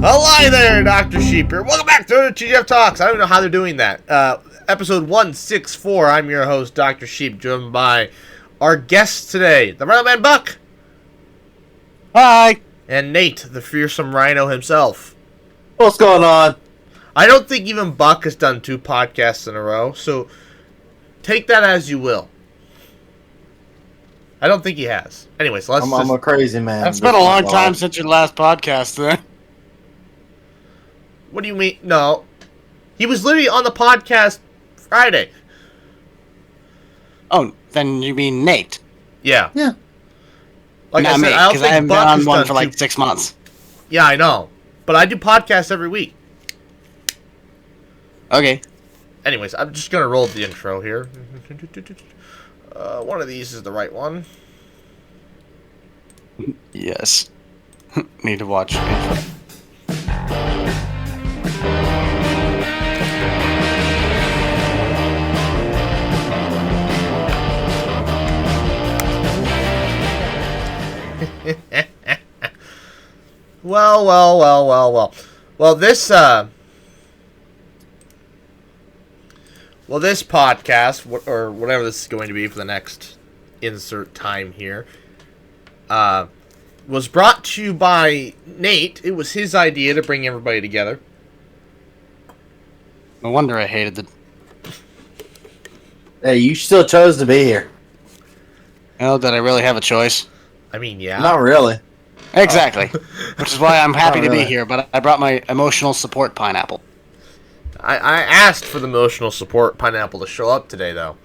Hi there, Dr. Sheep here. Welcome back to TGIF Talks. I don't know how they're doing that. Episode 164. I'm your host, Dr. Sheep, joined by our guests today, the Rhino Man Buck. Hi. And Nate, the fearsome rhino himself. What's going on? I don't think even Buck has done 2 podcasts in a row, so take that as you will. I don't think he has. Anyways, I'm a crazy man. It's been a long time since your last podcast, then. What do you mean? No. He was literally on the podcast Friday. Oh, then you mean Nate? Yeah. Yeah. Like Not I said, me, I don't because I think haven't Buck been has on one done for like 2. 6 months. Yeah, I know. But I do podcasts every week. Okay. Anyways, I'm just going to roll the intro here. One of these is the right one. Yes. Need to watch intro. Well, this podcast, or whatever this is going to be for the next insert time here, was brought to you by Nate. It was his idea to bring everybody together. No wonder I hated the... Hey, you still chose to be here. Well, did I really have a choice? I mean, yeah. Not really. Exactly. Which is why I'm happy to Not be really. here, but I brought my emotional support pineapple. I asked for the emotional support pineapple to show up today, though.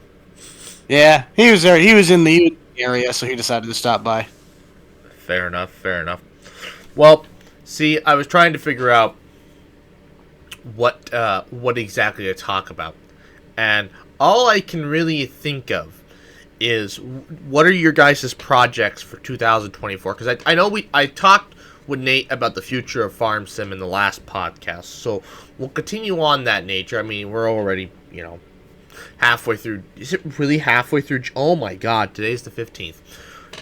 Yeah, he was there. He was in the area, so he decided to stop by. Fair enough. Well, see, I was trying to figure out what exactly to talk about, and all I can really think of is what are your guys' projects for 2024? Because I know I talked with Nate about the future of Farm Sim in the last podcast, so we'll continue on that nature. I mean, we're already, halfway through. Is it really halfway through? Oh my God, today's the 15th.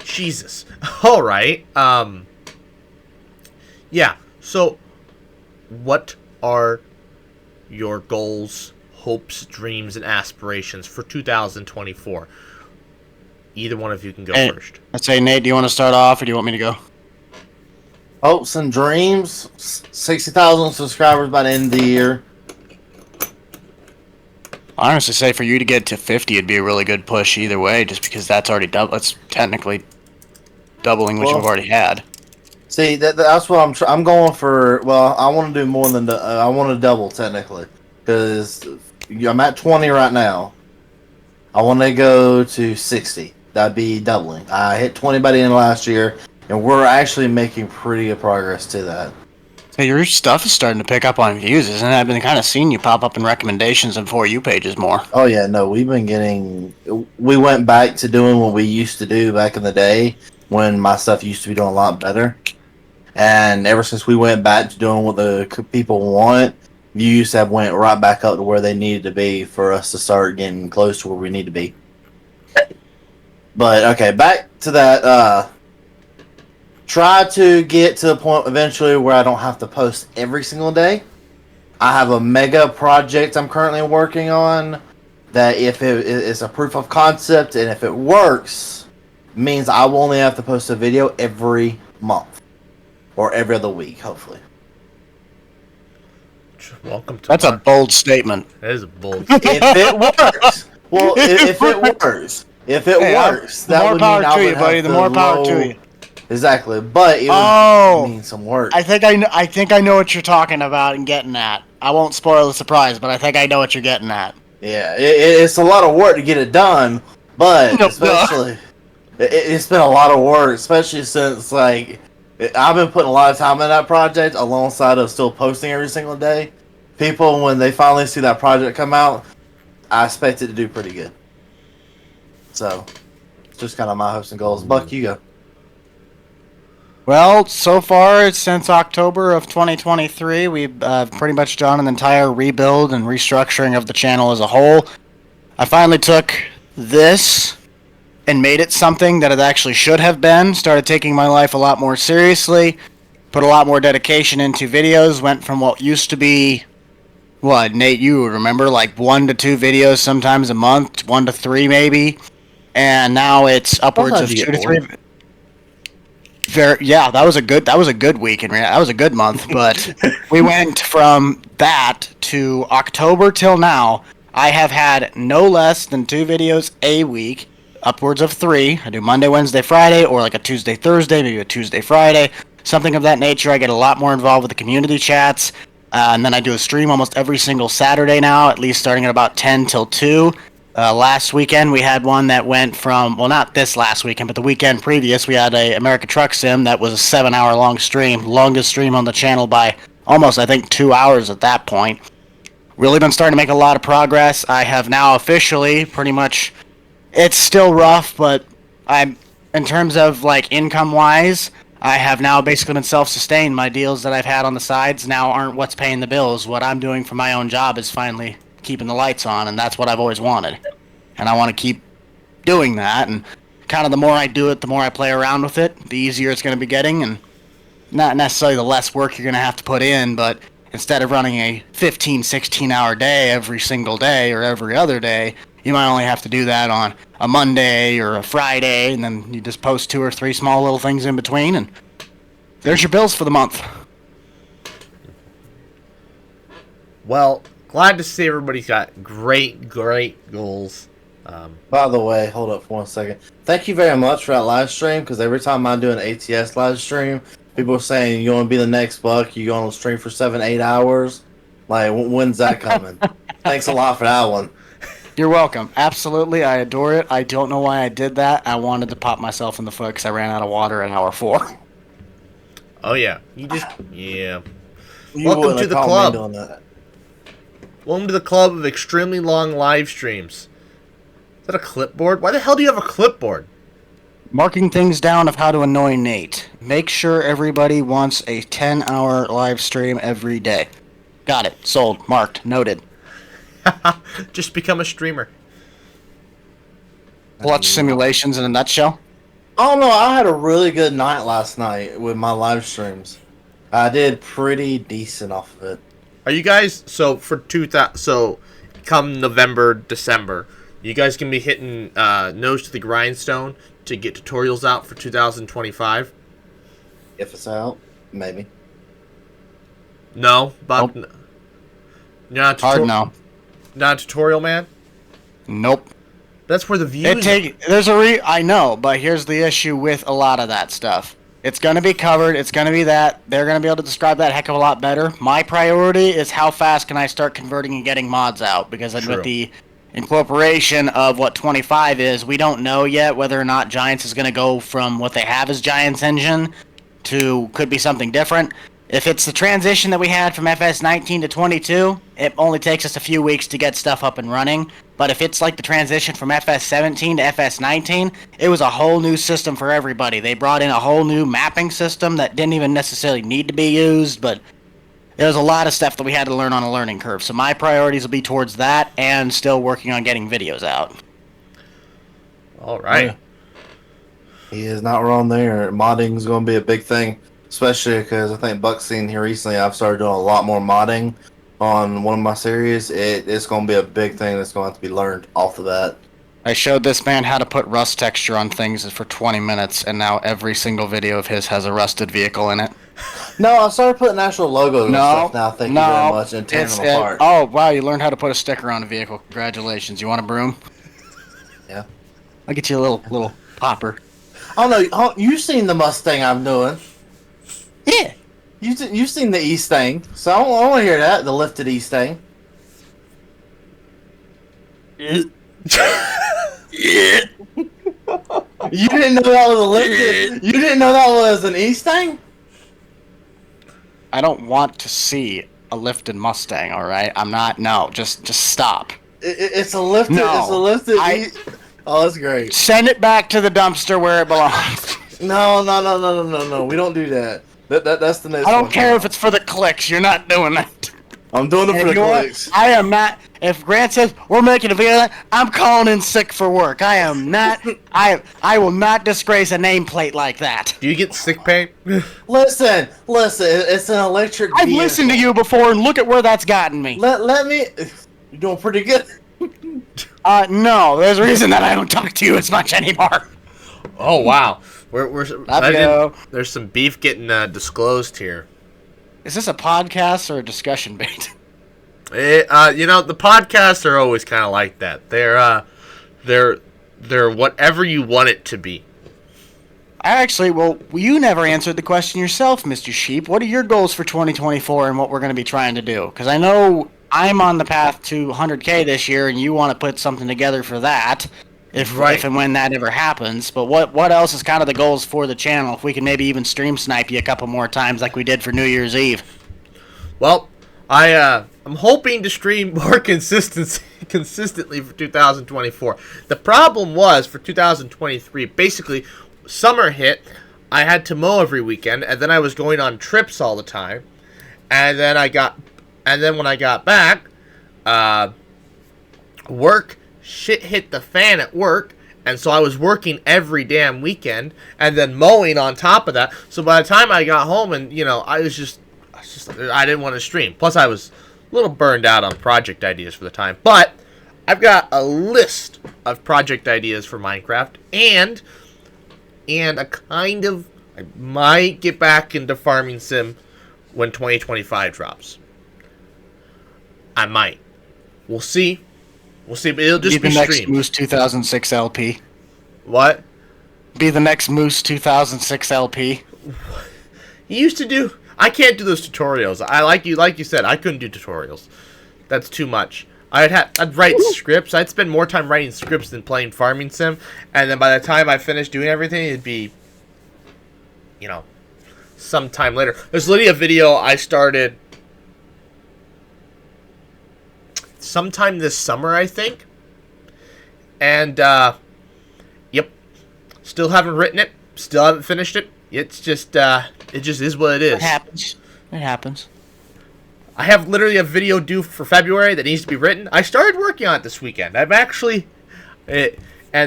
Jesus. All right. Yeah. So, what are your goals, hopes, dreams, and aspirations for 2024? Either one of you can go first. I'd say, Nate, do you want to start off, or do you want me to go? Hopes and dreams. 60,000 subscribers by the end of the year. I honestly say for you to get to 50, it'd be a really good push either way, just because that's already that's technically doubling what you've already had. See, that's what I'm going for. Well, I want to do more than I want to double technically, because I'm at 20 right now. I want to go to 60. That'd be doubling. I hit 20 by the end of last year, and we're actually making pretty good progress to that. Hey, your stuff is starting to pick up on views, isn't it? I've been kind of seeing you pop up in recommendations and For You pages more. Oh yeah, no, we went back to doing what we used to do back in the day when my stuff used to be doing a lot better. And ever since we went back to doing what the people want, views have went right back up to where they needed to be for us to start getting close to where we need to be. But okay, back to that. Try to get to the point eventually where I don't have to post every single day. I have a mega project I'm currently working on that if it is a proof of concept and if it works, means I will only have to post a video every month or every other week, hopefully. Welcome to That's a bold statement. That is a bold If it works. Well, if it works. If it works, the more power to you, buddy. The more power to you. Exactly, but it would mean some work. I think I know what you're talking about and getting at. I won't spoil the surprise, but I think I know what you're getting at. Yeah, it's a lot of work to get it done, but especially it's been a lot of work, especially since I've been putting a lot of time in that project alongside of still posting every single day. People, when they finally see that project come out, I expect it to do pretty good. So, it's just kind of my hopes and goals. Buck, you go. Well, so far, since October of 2023, we've pretty much done an entire rebuild and restructuring of the channel as a whole. I finally took this and made it something that it actually should have been. Started taking my life a lot more seriously. put a lot more dedication into videos. Went from what used to be, what, Nate, you remember, like 1 to 2 videos sometimes a month, 1 to 3 maybe, and now it's upwards Sometimes of you 2 get to 3. bored. Yeah, that was a good week in reality. That was a good month, but we went from that to October till now. I have had no less than 2 videos a week, upwards of 3. I do Monday, Wednesday, Friday, or like a Tuesday, Thursday, maybe a Tuesday, Friday, something of that nature. I get a lot more involved with the community chats, and then I do a stream almost every single Saturday now, at least starting at about 10 till 2. Last weekend we had one that went from, well, not this last weekend, but the weekend previous, we had a America Truck Sim that was a 7-hour long stream, longest stream on the channel by almost, I think, 2 hours at that point. Really been starting to make a lot of progress. I have now officially pretty much, it's still rough, but in terms of like income wise, I have now basically been self-sustained. My deals that I've had on the sides now aren't what's paying the bills. What I'm doing for my own job is finally keeping the lights on, and that's what I've always wanted. And I want to keep doing that, and kind of the more I do it, the more I play around with it, the easier it's going to be getting, and not necessarily the less work you're going to have to put in, but instead of running a 15, 16-hour day every single day or every other day, you might only have to do that on a Monday or a Friday, and then you just post 2 or 3 small little things in between, and there's your bills for the month. Well, glad to see everybody's got great goals. By the way, hold up for 1 second. Thank you very much for that live stream, because every time I do an ATS live stream, people are saying, you want to be the next Buck, you going to stream for 7-8 hours? Like, when's that coming? Thanks a lot for that one. You're welcome. Absolutely, I adore it. I don't know why I did that. I wanted to pop myself in the foot because I ran out of water at hour 4. Oh yeah, yeah. You Welcome wouldn't to have the caught me club. doing that. Welcome to the club of extremely long live streams. Is that a clipboard? Why the hell do you have a clipboard? Marking things down of how to annoy Nate. Make sure everybody wants a 10-hour live stream every day. Got it. Sold. Marked. Noted. Just become a streamer. Clutch simulations in a nutshell. Oh no, I had a really good night last night with my live streams. I did pretty decent off of it. Are you guys so come November, December, you guys can be hitting nose to the grindstone to get tutorials out for 2025? If it's out, maybe. No, but Nope. you're not Hard no. not a tutorial man. Nope. That's where the views. I know, but here's the issue with a lot of that stuff. It's going to be covered. It's going to be that. They're going to be able to describe that a heck of a lot better. My priority is how fast can I start converting and getting mods out, because True. with the incorporation of what 25 is, we don't know yet whether or not Giants is going to go from what they have as Giants engine to could be something different. If it's the transition that we had from FS19 to 22, it only takes us a few weeks to get stuff up and running. But if it's like the transition from FS17 to FS19, it was a whole new system for everybody. They brought in a whole new mapping system that didn't even necessarily need to be used, but there was a lot of stuff that we had to learn on a learning curve. So my priorities will be towards that and still working on getting videos out. All right. Yeah. He is not wrong there. Modding is going to be a big thing, especially because I think Buck's seen here recently. I've started doing a lot more modding on one of my series. It's going to be a big thing that's going to have to be learned off of that. I showed this man how to put rust texture on things for 20 minutes, and now every single video of his has a rusted vehicle in it. No, I started putting actual logos and stuff now. Thank you very much, and tearing them apart. Oh, wow, you learned how to put a sticker on a vehicle. Congratulations. You want a broom? Yeah. I'll get you a little popper. Oh no, you've seen the Mustang I'm doing. Yeah. You've seen the E-Stang, so I want to hear that, the lifted E-Stang. Yeah. You didn't know that was a lifted? You didn't know that was an E-Stang? I don't want to see a lifted Mustang, alright? I'm not, no, just stop. It's a lifted, No, it's a lifted Oh, that's great. Send it back to the dumpster where it belongs. No, we don't do that. That's the next I don't one. care if it's for the clicks, you're not doing that. I'm doing it And for the you know what? clicks. I am not. If Grant says we're making a video, I'm calling in sick for work. I am not. I will not disgrace a nameplate like that. Do you get sick pay? Listen. It's an electric I've vehicle. listened to you before, and look at where that's gotten me. Let me. You're doing pretty good. No, there's a reason that I don't talk to you as much anymore. Oh wow, there's some beef getting disclosed here. Is this a podcast or a discussion bait? The podcasts are always kind of like that. They're whatever you want it to be. You never answered the question yourself, Mr. Sheep. What are your goals for 2024 and what we're going to be trying to do? Because I know I'm on the path to 100K this year, and you want to put something together for that, if and when that ever happens. But what else is kind of the goals for the channel? If we can maybe even stream snipe you a couple more times like we did for New Year's Eve. Well, I'm hoping to stream more consistently for 2024. The problem was for 2023, basically, summer hit. I had to mow every weekend, and then I was going on trips all the time, and then when I got back, work shit hit the fan at work, and so I was working every damn weekend, and then mowing on top of that. So by the time I got home, and I didn't want to stream. Plus, I was a little burned out on project ideas for the time. But I've got a list of project ideas for Minecraft, and I might get back into Farming Sim when 2025 drops. I might. We'll see. But it'll just be the next streamed. Moose 2006 LP. What? Be the next Moose 2006 LP. He used to do. I can't do those tutorials. Like you said, I couldn't do tutorials. That's too much. I'd write scripts. I'd spend more time writing scripts than playing Farming Sim, and then by the time I finished doing everything, it'd be, sometime later. There's literally a video I started sometime this summer, I think, and yep, still haven't written it. Still haven't finished it. It's just it just is what it is. It happens. I have literally a video due for February that needs to be written. I started working on it this weekend. And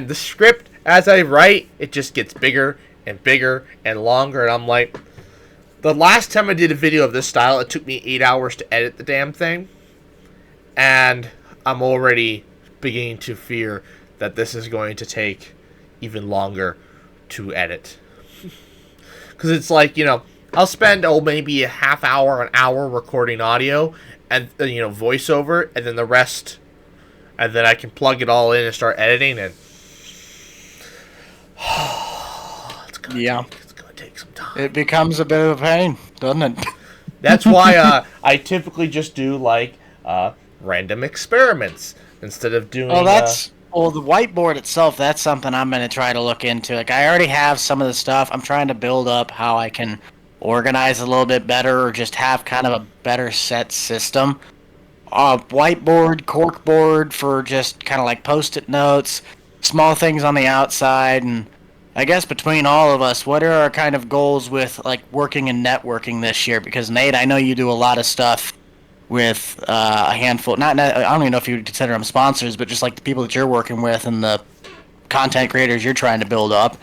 the script, as I write, it just gets bigger and bigger and longer. And I'm like, the last time I did a video of this style, it took me 8 hours to edit the damn thing. And I'm already beginning to fear that this is going to take even longer to edit. Because it's like, I'll spend maybe a half hour, an hour recording audio and voiceover, and then the rest, and then I can plug it all in and start editing, and it's gonna take some time. It becomes a bit of a pain, doesn't it? That's why I typically just do random experiments instead of doing. Well, the whiteboard itself, that's something I'm going to try to look into. I already have some of the stuff. I'm trying to build up how I can organize a little bit better, or just have kind of a better set system. Whiteboard, corkboard for just kind of post-it notes, small things on the outside, and I guess between all of us, what are our kind of goals with working and networking this year? Because Nate, I know you do a lot of stuff with a handful. I don't even know if you would consider them sponsors, but just the people that you're working with and the content creators you're trying to build up.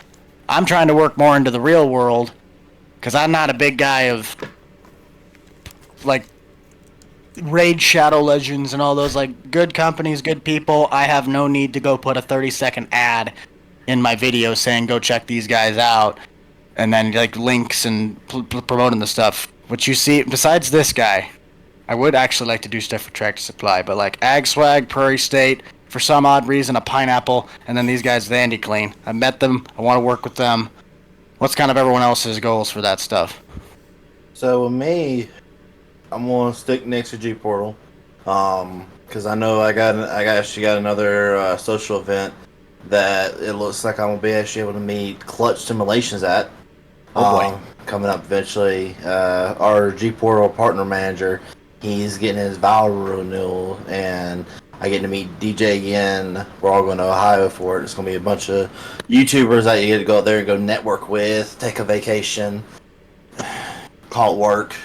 I'm trying to work more into the real world, because I'm not a big guy of Raid Shadow Legends and all those good companies, good people. I have no need to go put a 30-second ad in my video saying go check these guys out, and then links and promoting the stuff. What you see besides this guy, I would actually like to do stuff for Tractor Supply, but Ag Swag, Prairie State, for some odd reason, a pineapple, and then these guys, the Andy Clean. I met them. I want to work with them. What's kind of everyone else's goals for that stuff? So with me, I'm gonna stick next to G Portal, because I know I actually got another social event that it looks like I'm gonna be actually able to meet Clutch Simulations at. Oh boy. Coming up eventually. Our G Portal partner manager, he's getting his vow renewal, and I get to meet DJ again. We're all going to Ohio for it. It's going to be a bunch of YouTubers that you get to go out there and go network with, take a vacation, call it work.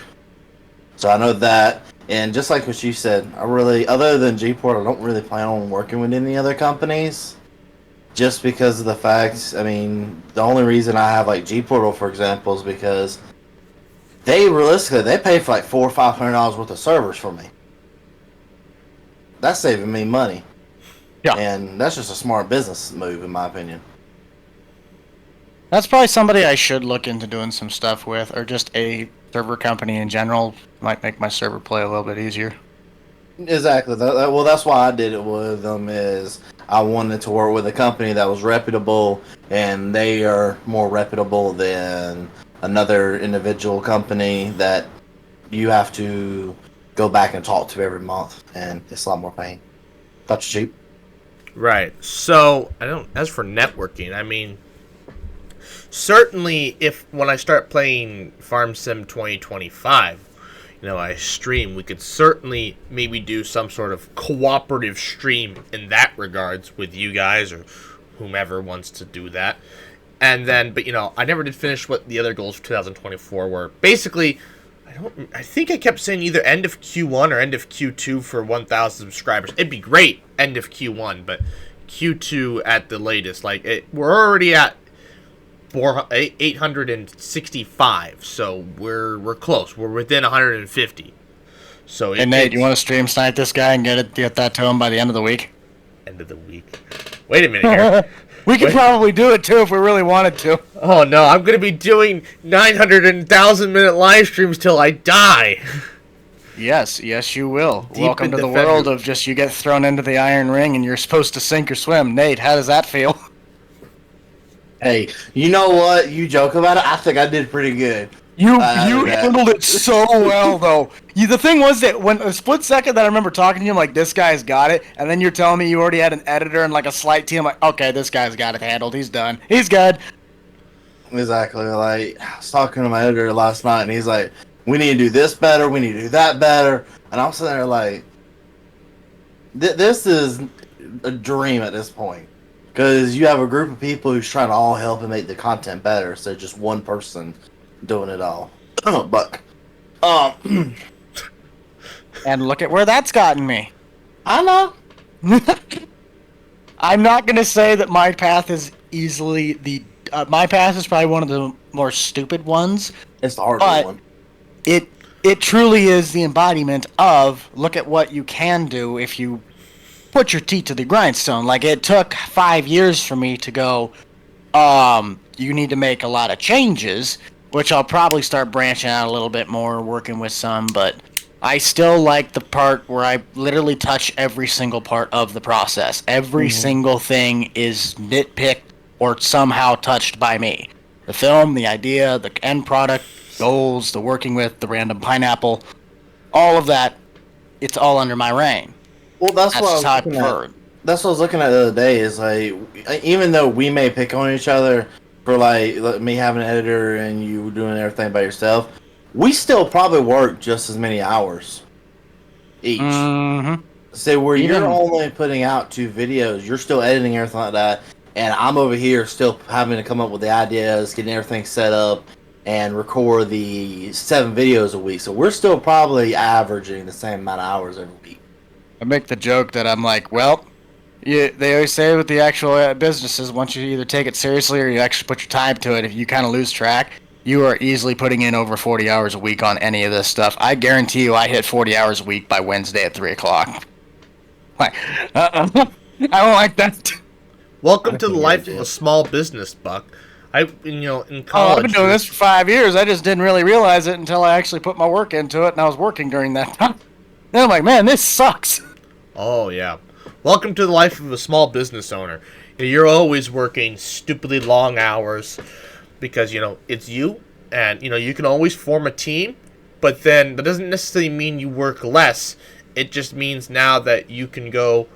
So I know that. And just like what you said, I really, other than Gport, I don't really plan on working with any other companies. Just because of the fact, I mean, the only reason I have like Gportal, for example, is because they realistically they pay for like $400 or $500 worth of servers for me. That's saving me money. Yeah. And that's just a smart business move, in my opinion. That's probably somebody I should look into doing some stuff with, or just a server company in general. Might make my server play a little bit easier. Exactly. Well, that's why I did it with them. Is I wanted to work with a company that was reputable, and they are more reputable than another individual company that you have to go back and talk to every month, and it's a lot more pain. Thought you cheap. Right. So I don't. As for networking, I mean, certainly if when I start playing Farm Sim 2025, I stream, we could certainly maybe do some sort of cooperative stream in that regards with you guys or whomever wants to do that. And then, but I never did finish what the other goals for 2024 were. Basically, I think I kept saying either end of Q1 or end of Q2 for 1,000 subscribers. It'd be great end of Q1, but Q2 at the latest. We're already at 865, so we're close. We're within 150. So Hey Nate, you want to stream snipe this guy and get that to him by the end of the week? End of the week. Wait a minute here. We could probably do it too if we really wanted to. Oh no, I'm gonna be doing 900 and 1,000-minute live streams till I die. Yes, you will. Deep Welcome to the world of just you get thrown into the iron ring and you're supposed to sink or swim. Nate, how does that feel? Hey, you know what? You joke about it. I think I did pretty good. You handled it so well, though. The thing was that when a split second that I remember talking to you, I'm like, this guy's got it. And then you're telling me you already had an editor and like a slight team. I'm like, okay, this guy's got it handled. He's done. He's good. Exactly. Like, I was talking to my editor last night, and he's like, we need to do this better. We need to do that better. And I'm sitting there like, this is a dream at this point. Because you have a group of people who's trying to all help and make the content better, so just one person doing it all. Buck. And look at where that's gotten me. I know. I'm not going to say that my path is easily my path is probably one of the more stupid ones. It's the hardest one. It truly is the embodiment of look at what you can do if you put your teeth to the grindstone. Like, it took 5 years for me to go, you need to make a lot of changes, which I'll probably start branching out a little bit more, working with some, but I still like the part where I literally touch every single part of the process. Every single thing is nitpicked or somehow touched by me. The film, the idea, the end product, goals, the working with, the random pineapple, all of that, it's all under my reign. Well, that's what I was looking at the other day. Is like, even though we may pick on each other for like me having an editor and you doing everything by yourself, we still probably work just as many hours each. So where you're only putting out 2 videos, you're still editing everything like that, and I'm over here still having to come up with the ideas, getting everything set up, and record the 7 videos a week. So we're still probably averaging the same amount of hours every week. I make the joke that I'm like, well, they always say with the actual businesses, once you either take it seriously or you actually put your time to it, if you kind of lose track, you are easily putting in over 40 hours a week on any of this stuff. I guarantee you I hit 40 hours a week by Wednesday at 3 o'clock. Like, I don't like that. Welcome to the life of a small business, Buck. In college... I've been doing this for 5 years. I just didn't really realize it until I actually put my work into it, and I was working during that time. Then I'm like, man, this sucks. Oh, yeah. Welcome to the life of a small business owner. You're always working stupidly long hours because, it's you, and, you can always form a team, but then that doesn't necessarily mean you work less. It just means now that you can go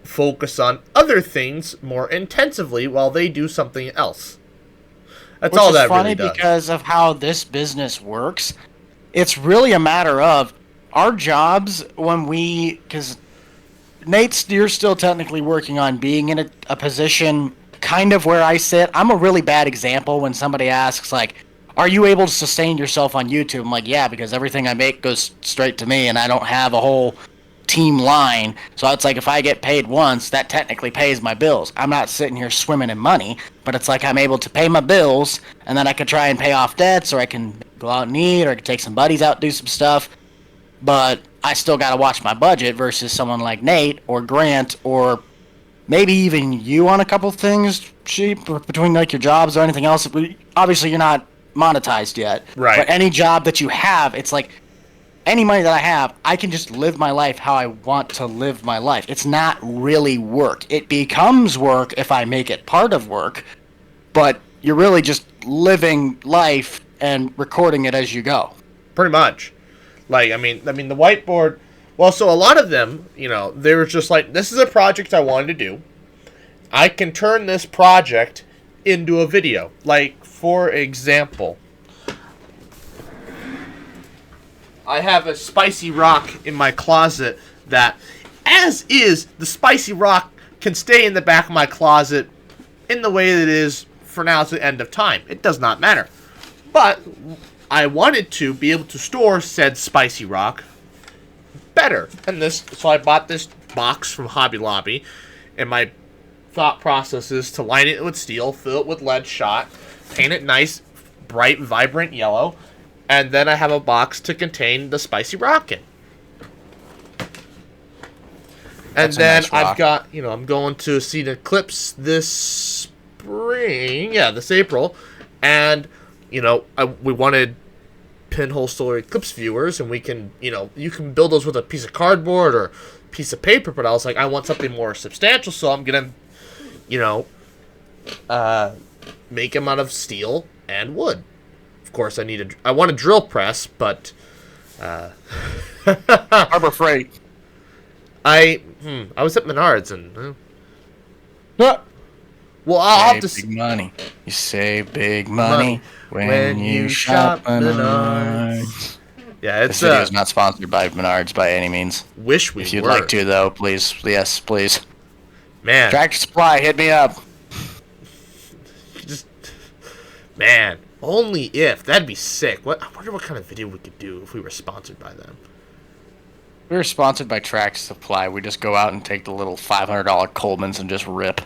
focus on other things more intensively while they do something else. That's all that really does. Which is funny because of how this business works. It's really a matter of our jobs because Nate, you're still technically working on being in a position kind of where I sit. I'm a really bad example when somebody asks, like, are you able to sustain yourself on YouTube? I'm like, yeah, because everything I make goes straight to me, and I don't have a whole team line. So it's like if I get paid once, that technically pays my bills. I'm not sitting here swimming in money, but it's like I'm able to pay my bills, and then I can try and pay off debts, or I can go out and eat, or I can take some buddies out, do some stuff. But I still got to watch my budget versus someone like Nate or Grant or maybe even you on a couple of things, Sheep, between like your jobs or anything else. Obviously, you're not monetized yet. Right. But any job that you have, it's like any money that I have, I can just live my life how I want to live my life. It's not really work. It becomes work if I make it part of work, but you're really just living life and recording it as you go. Pretty much. Like, I mean, the whiteboard. Well, so a lot of them, you know, they were just like, this is a project I wanted to do. I can turn this project into a video. Like, for example, I have a spicy rock in my closet that, as is, the spicy rock can stay in the back of my closet in the way that it is for now to the end of time. It does not matter. But I wanted to be able to store said spicy rock better. So I bought this box from Hobby Lobby, and my thought process is to line it with steel, fill it with lead shot, paint it nice, bright, vibrant yellow, and then I have a box to contain the spicy rock in. And then nice I've got, you know, I'm going to see the Eclipse this spring, this April, and, you know, we wanted pinhole solar eclipse viewers, and we can, you know, you can build those with a piece of cardboard or piece of paper, but I was like, I want something more substantial, so I'm gonna, you know, make them out of steel and wood. Of course, I want a drill press, but Harbor Freight. I was at Menards and well, I'll have to big money. You save big money when you shop Menards. Yeah, it's this video is not sponsored by Menards by any means. Wish we If you'd were. like to, though, please, yes, please. Man, Tractor Supply, hit me up. Just, man, only if that'd be sick. I wonder what kind of video we could do if we were sponsored by them. We were sponsored by Tractor Supply. We just go out and take the little $500 Coleman's and just rip.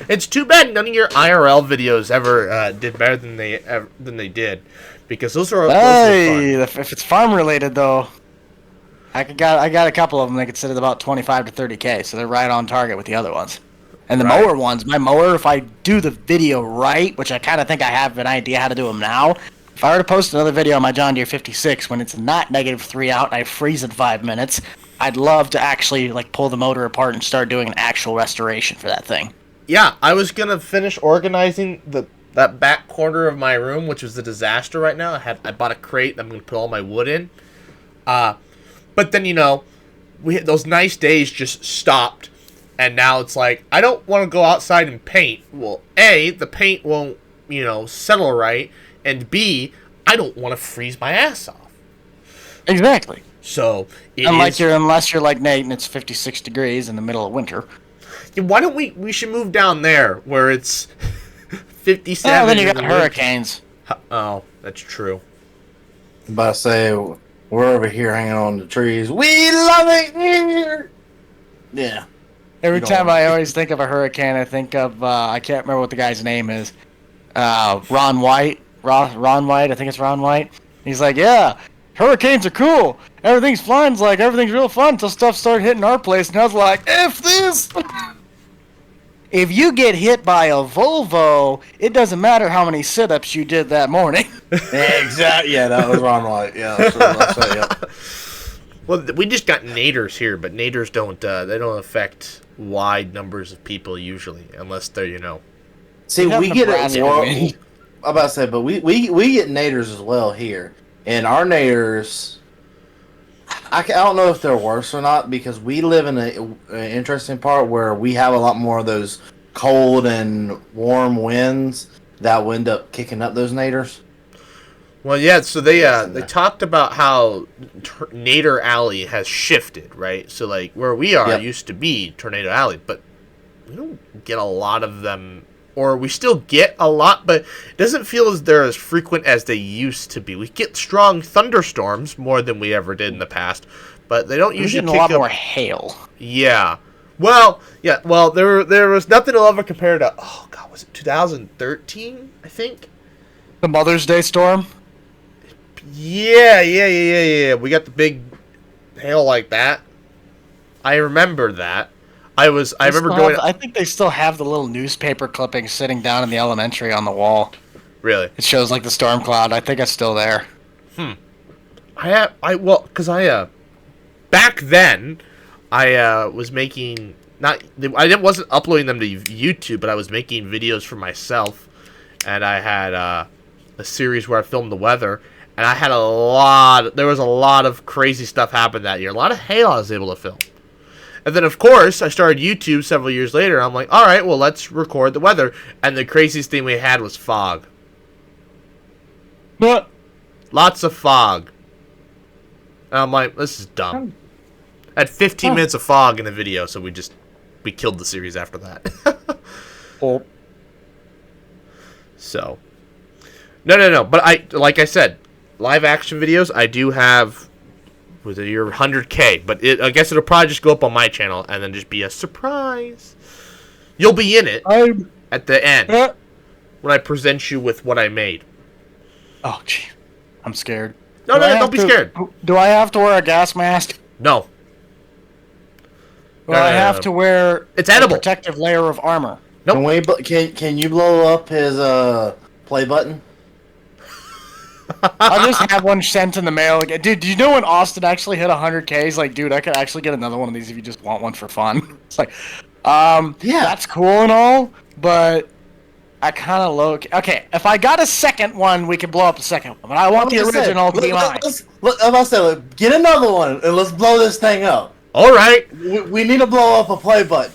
It's too bad none of your IRL videos ever did better than they did, because those are fun. If it's farm related though, I got a couple of them. They could sit at about 25 to 30K, so they're right on target with the other ones. And the mower ones, my mower, if I do the video right, which I kind of think I have an idea how to do them now. If I were to post another video on my John Deere 56 when it's not -3 out and I freeze in 5 minutes, I'd love to actually like pull the motor apart and start doing an actual restoration for that thing. Yeah, I was gonna finish organizing that back corner of my room, which was a disaster right now. I bought a crate that I'm gonna put all my wood in. But then, you know, those nice days just stopped, and now it's like I don't want to go outside and paint. Well, A, the paint won't, you know, settle right, and B, I don't want to freeze my ass off. Exactly. So unless you're like Nate and it's 56 degrees in the middle of winter. Why don't we should move down there where it's 57. Oh, then you got hurricanes. Oh, that's true. But I say we're over here hanging on the trees. We love it here. Yeah. Every time I always think of a hurricane, I think of I can't remember what the guy's name is. Ron White. Ron White. I think it's Ron White. He's like, yeah, hurricanes are cool. Everything's flying. It's like everything's real fun until stuff started hitting our place, and I was like, F this. If you get hit by a Volvo, it doesn't matter how many sit-ups you did that morning. Exactly. Yeah, that was Ron White. Yeah, that's what I say. Yeah. Well, we just got naders here, but naders don't affect wide numbers of people usually, unless they're, you know. See, we get it. I'm about to say, but we get naders as well here, and our naders. I don't know if they're worse or not, because we live in an interesting part where we have a lot more of those cold and warm winds that will end up kicking up those naders. Well, yeah, so they talked about how Nader Alley has shifted, right? So, like, where we are used to be Tornado Alley, but we don't get a lot of them or we still get a lot, but it doesn't feel as they're as frequent as they used to be. We get strong thunderstorms more than we ever did in the past, but they don't usually Getting kick a lot up. more hail. Yeah. Well, there was nothing to ever compare to, oh god, was it 2013, I think? The Mother's Day storm? Yeah. We got the big hail like that. I remember that. I remember going. I think they still have the little newspaper clipping sitting down in the elementary on the wall. Really? It shows like the storm cloud. I think it's still there. Back then, I was making wasn't uploading them to YouTube, but I was making videos for myself, and I had a series where I filmed the weather, and I had there was a lot of crazy stuff happen that year. A lot of hail I was able to film. And then, of course, I started YouTube several years later. I'm like, all right, well, let's record the weather. And the craziest thing we had was fog. What? Lots of fog. And I'm like, this is dumb. I had 15 minutes of fog in the video, so we killed the series after that. Oh. So. No. But like I said, live action videos, I do have with your 100K, but I guess it'll probably just go up on my channel and then just be a surprise. You'll be in it at the end when I present you with what I made. Oh, gee. I'm scared. No, don't be scared. Do I have to wear a gas mask? No. Do I have to wear it's edible. A protective layer of armor? Nope. Can you blow up his play button? I just have one sent in the mail. Like, dude, do you know when Austin actually hit 100K? He's like, dude, I could actually get another one of these if you just want one for fun. It's like, yeah, that's cool and all, but I kind of okay, if I got a second one, we could blow up a second one. But I want the original to be mine. I'm about to say, get another one and let's blow this thing up. All right. We need to blow up a play button.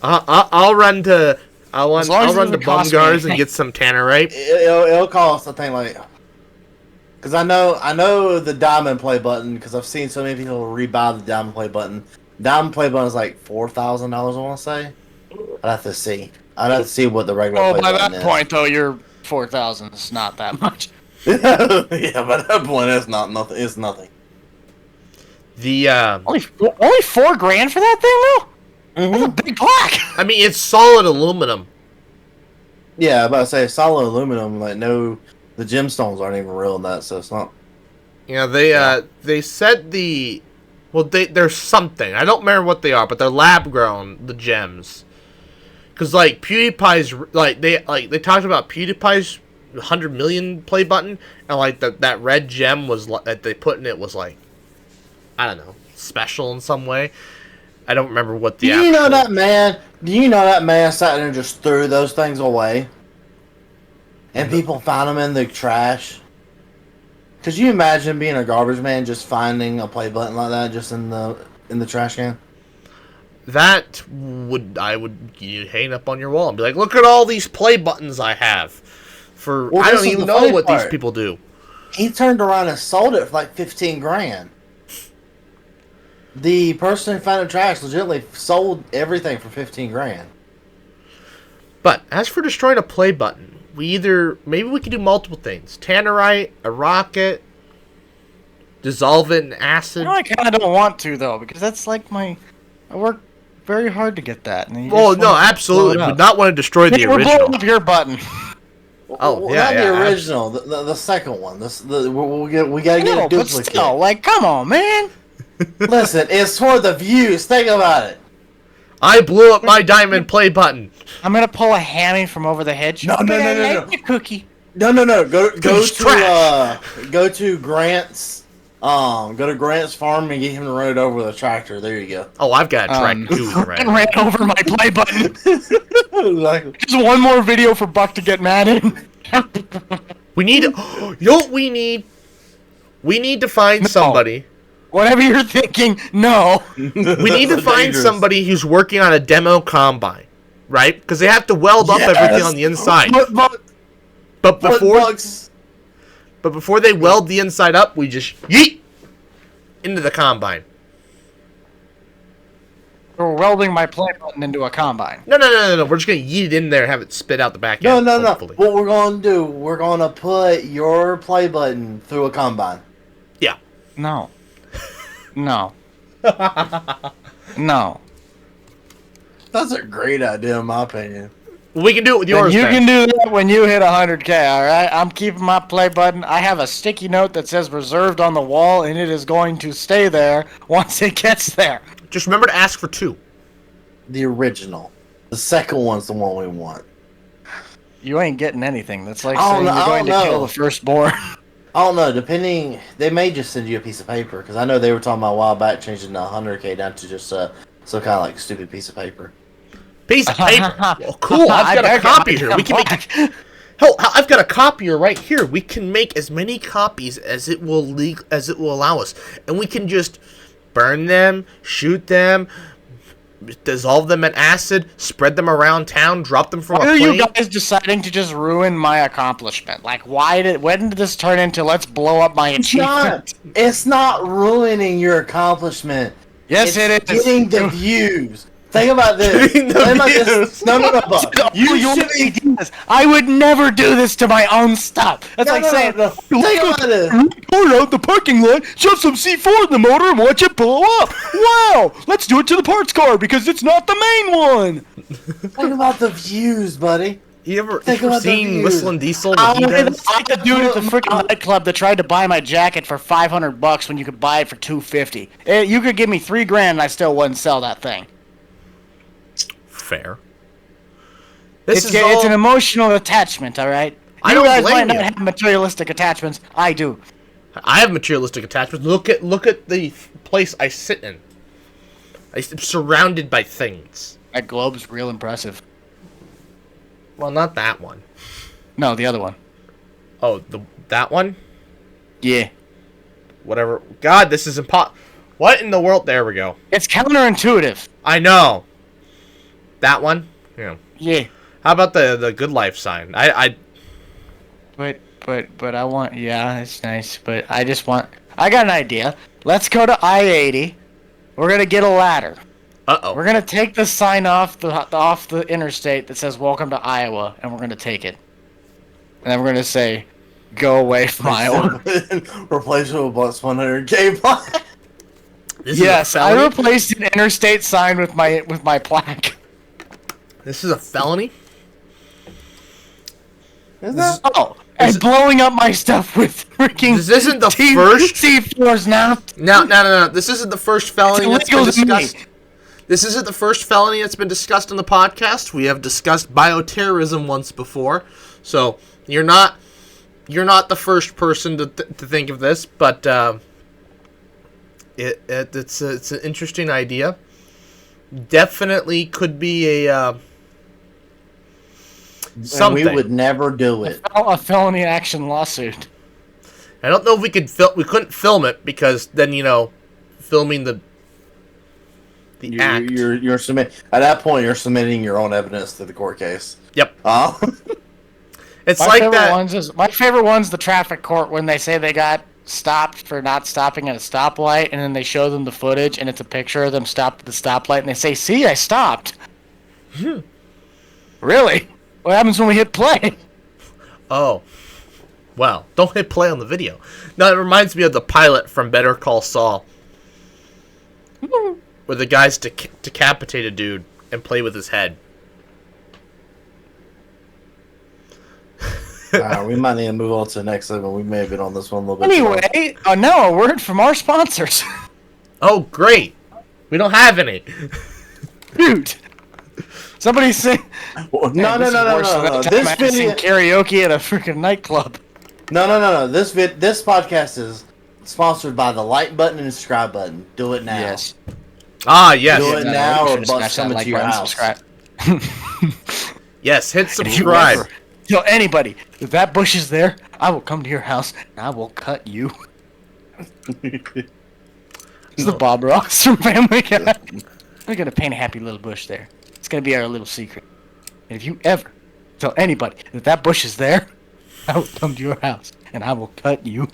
I'll run to Bumgars and get some tannerite. It'll cost, I think, like. Because I know the diamond play button, because I've seen so many people rebuy the diamond play button. Diamond play button is like $4,000, I want to say. I'd have to see. I'd have to see what the regular play button is. By that point, though, your 4,000 is not that much. Yeah, by that point, it's not nothing. It's nothing. The only $4,000 for that thing, though? That's a big plaque! I mean, it's solid aluminum. Yeah, I'm about to say, solid aluminum, like, no... The gemstones aren't even real in that, so it's not. Yeah, they said there's something. I don't remember what they are, but they're lab grown, the gems. Cause like PewDiePie's they talked about PewDiePie's 100 million play button, and like that red gem that they put in it was like, I don't know, special in some way. I don't remember what the. Do you know that man sat there and just threw those things away? And people found them in the trash. Could you imagine being a garbage man just finding a play button like that just in the trash can? I would hang up on your wall and be like, look at all these play buttons I have. I don't even know what these people do. He turned around and sold it for like $15,000. The person who found the trash legitimately sold everything for $15,000. But as for destroying a play button, maybe we could do multiple things. Tannerite, a rocket, dissolve it in acid. I kind of don't want to, though, because that's like I work very hard to get that. Oh, no, absolutely. Would not want to destroy the original. We're blowing up your button. Not the original, the second one. We gotta get a duplicate. But still, come on, man. Listen, it's for the views. Think about it. I blew up my diamond play button. I'm gonna pull a hammy from over the hedge. No. Cookie. No. Go to Grant's. Go to Grant's farm and get him to run it over with a tractor. There you go. Oh, I've got a track too. Ran over my play button. Just one more video for Buck to get mad in. We need. You know what we need? We need to find somebody. Whatever you're thinking, no. We need to find somebody who's working on a demo combine, right? Because they have to weld up everything on the inside. But before they weld the inside up, we just yeet into the combine. We're welding my play button into a combine. No. We're just gonna yeet it in there and have it spit out the back No, end. no, no. Hopefully. What we're going to do, we're going to put your play button through a combine. Yeah. No. No. No. That's a great idea, in my opinion. We can do it with yours. You Ben. can do that when you hit 100K, alright? I'm keeping my play button. I have a sticky note that says reserved on the wall, and it is going to stay there once it gets there. Just remember to ask for 2. The original. The second one's the one we want. You ain't getting anything. That's like I don't saying know- you're I going to don't kill know. the firstborn. I don't know, depending... They may just send you a piece of paper, because I know they were talking about a while back changing the 100K down to just some kind of like stupid piece of paper. Piece of paper. Well, cool. I've got a copy here. We can make. Hell, I've got a copier right here. We can make as many copies as it will allow us, and we can just burn them, shoot them, dissolve them in acid, spread them around town, drop them from Why a are plane. you guys deciding to just ruin my accomplishment? Like, when did this turn into let's blow up my achievement? It's not ruining your accomplishment. Yes, it is. Getting the views. Think about this. Getting the Think about views. this. No, Bob. You should be... ideas. I would never do this to my own stuff. That's like saying, no. Think about this. pour out the parking lot, shove some C4 in the motor, and watch it blow up. Wow! Let's do it to the parts car because it's not the main one. Think about the views, buddy. You ever Think about the seen views. Whistling Diesel? I'm When he does? the dude at the freaking nightclub that tried to buy my jacket for $500 when you could buy it for $250. You could give me $3,000 and I still wouldn't sell that thing. Fair. It's an emotional attachment, all right? I You don't guys blame might not you. have materialistic attachments. I do. I have materialistic attachments. Look at the place I sit in. I'm surrounded by things. That globe's real impressive. Well, not that one. No, the other one. Oh, that one? Yeah. Whatever. God, this is What in the world? There we go. It's counterintuitive. I know. That one? Yeah. Yeah. How about the good life sign? But I want, yeah, it's nice, but I got an idea. Let's go to I-80. We're gonna get a ladder. Uh-oh. We're gonna take the sign off the interstate that says "Welcome to Iowa," and we're gonna take it. And then we're gonna say, "Go away from Iowa." Replace it with plus 100K plaque. This Yes, is a I felony? replaced an interstate sign with my plaque. This is a felony? Is that? Oh, and blowing up my stuff with freaking. This isn't the first- C4s now. No. This isn't the first felony that's been illegal to me. discussed. This isn't the first felony that's been discussed on the podcast. We have discussed bioterrorism once before, so you're not the first person to think of this, but it's an interesting idea. Definitely could be a something. And we would never do it. A felony action lawsuit. I don't know if we could we couldn't film it because then filming the act. You're at that point. You're submitting your own evidence to the court case. Yep. It's My like favorite that. my favorite one's the traffic court when they say they got stopped for not stopping at a stoplight, and then they show them the footage, and it's a picture of them stopped at the stoplight, and they say, "See, I stopped." Really? What happens when we hit play? Oh. Well, don't hit play on the video. No, it reminds me of the pilot from Better Call Saul. Where the guys decapitate a dude and play with his head. We might need to move on to the next segment. We may have been on this one a little bit. Anyway, now a word from our sponsors. Oh, great. We don't have any. Dude. Somebody say... No. This This video. karaoke at a freaking nightclub. No. This podcast is sponsored by the like button and subscribe button. Do it now. Yes. Ah, yes. Do it now or Should've bust smashed that coming to your button, house. subscribe. Yes, hit If you subscribe. ever tell anybody if that bush is there, I will come to your house and I will cut you. This is the Bob Ross from Family Guy. We're gonna paint a happy little bush there. It's gonna be our little secret. And if you ever tell anybody that bush is there, I will come to your house and I will cut you.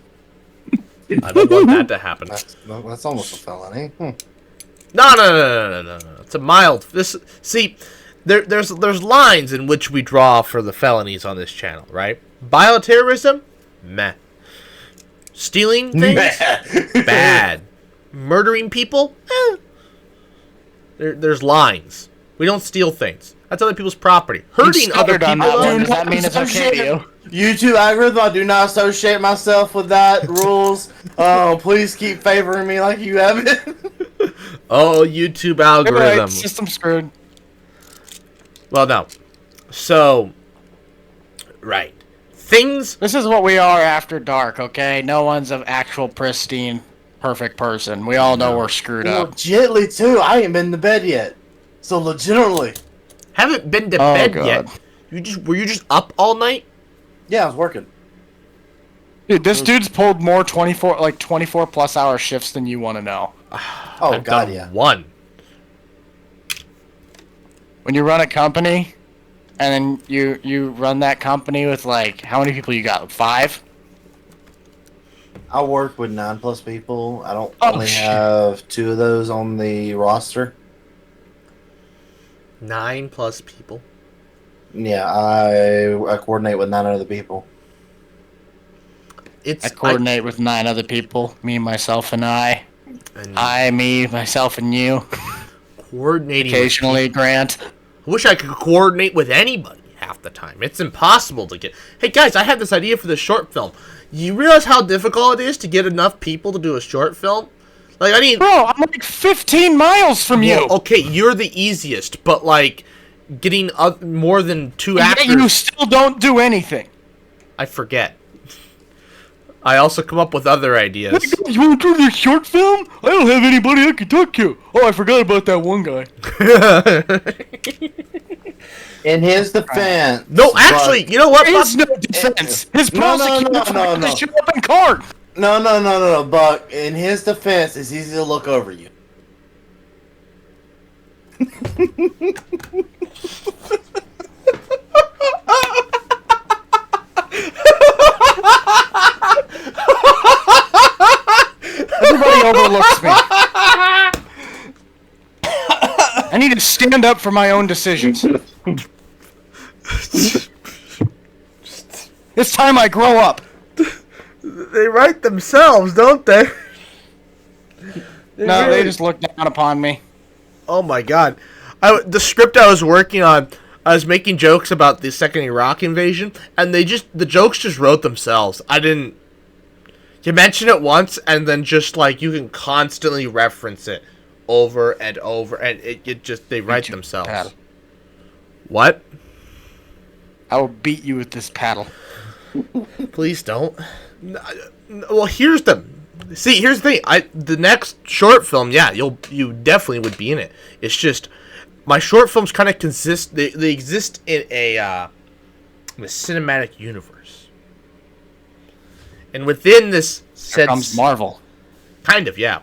I don't want that to happen. That's almost a felony. No. It's a mild. There's lines in which we draw for the felonies on this channel, right? Bioterrorism, meh. Stealing things, bad. Murdering people, There's lines. We don't steal things. That's other people's property. Hurting other people. Does that mean it's okay to you? YouTube algorithm, I do not associate myself with that rules. Oh, please keep favoring me like you have been. Oh, YouTube algorithm. Right, system screwed. Well, no. So, right. Things... This is what we are after dark, okay? No one's an actual pristine, perfect person. We all know we're screwed up. Legitly, too. I ain't been to bed yet. So, legitimately. Haven't been to bed God. yet. Were you just up all night? Yeah, I was working. Dude, this dude's pulled more 24 plus hour shifts than you want to know. Oh, I've God, done yeah. one. When you run a company, and then you run that company with, like, how many people you got? 5? I work with 9+ people. I don't Oh, only shit. have 2 of those on the roster. 9+ people. Yeah, I coordinate with 9 other people. I coordinate with 9 other people. Me, myself, and I. And Me, myself, and you. coordinating. Occasionally, Grant. I wish I could coordinate with anybody half the time. It's impossible to get... Hey, guys, I have this idea for this short film. You realize how difficult it is to get enough people to do a short film? Like, I mean... Bro, I'm like 15 miles from you! Well, okay, you're the easiest, but, like, getting more than 2 actors... And you still don't do anything. I forget. I also come up with other ideas. You want to do this short film? I don't have anybody I can talk to. Oh, I forgot about that one guy. In his defense... No, actually, you know what? There is no defense. His prosecutor forgot to show up in court. No, Buck. In his defense, it's easy to look over you. Everybody overlooks me. I need to stand up for my own decisions. It's time I grow up. They write themselves, don't they? No, they just look down upon me. Oh my god. The script I was working on, I was making jokes about the second Iraq invasion, and the jokes just wrote themselves. I didn't... You mention it once, and then just, like, you can constantly reference it over and over, and they write themselves. Paddle. What? I will beat you with this paddle. Please don't. Well, here's the thing. The next short film, yeah, you definitely would be in it. It's just my short films kind of consist. They exist in a cinematic universe, and within this Here comes Marvel. Kind of, yeah.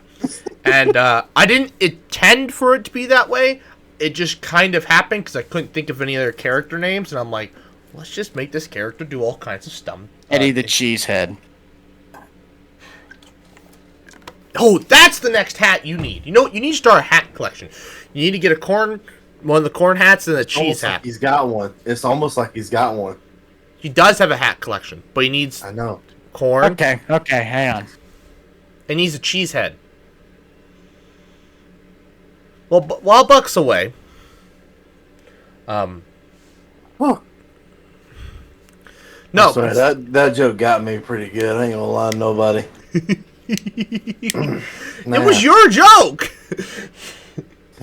And I didn't intend for it to be that way. It just kind of happened because I couldn't think of any other character names, and I'm like, let's just make this character do all kinds of stuff. Eddie the Cheesehead. Oh, that's the next hat you need. You know what? You need to start a hat collection. You need to get one of the corn hats and a cheese hat. Like he's got one. It's almost like he's got one. He does have a hat collection, but he needs I know. corn. Okay, hang on. And he's a cheese head. Well, while Buck's away, no, Sorry, that joke got me pretty good. I ain't gonna lie to nobody. It was your joke.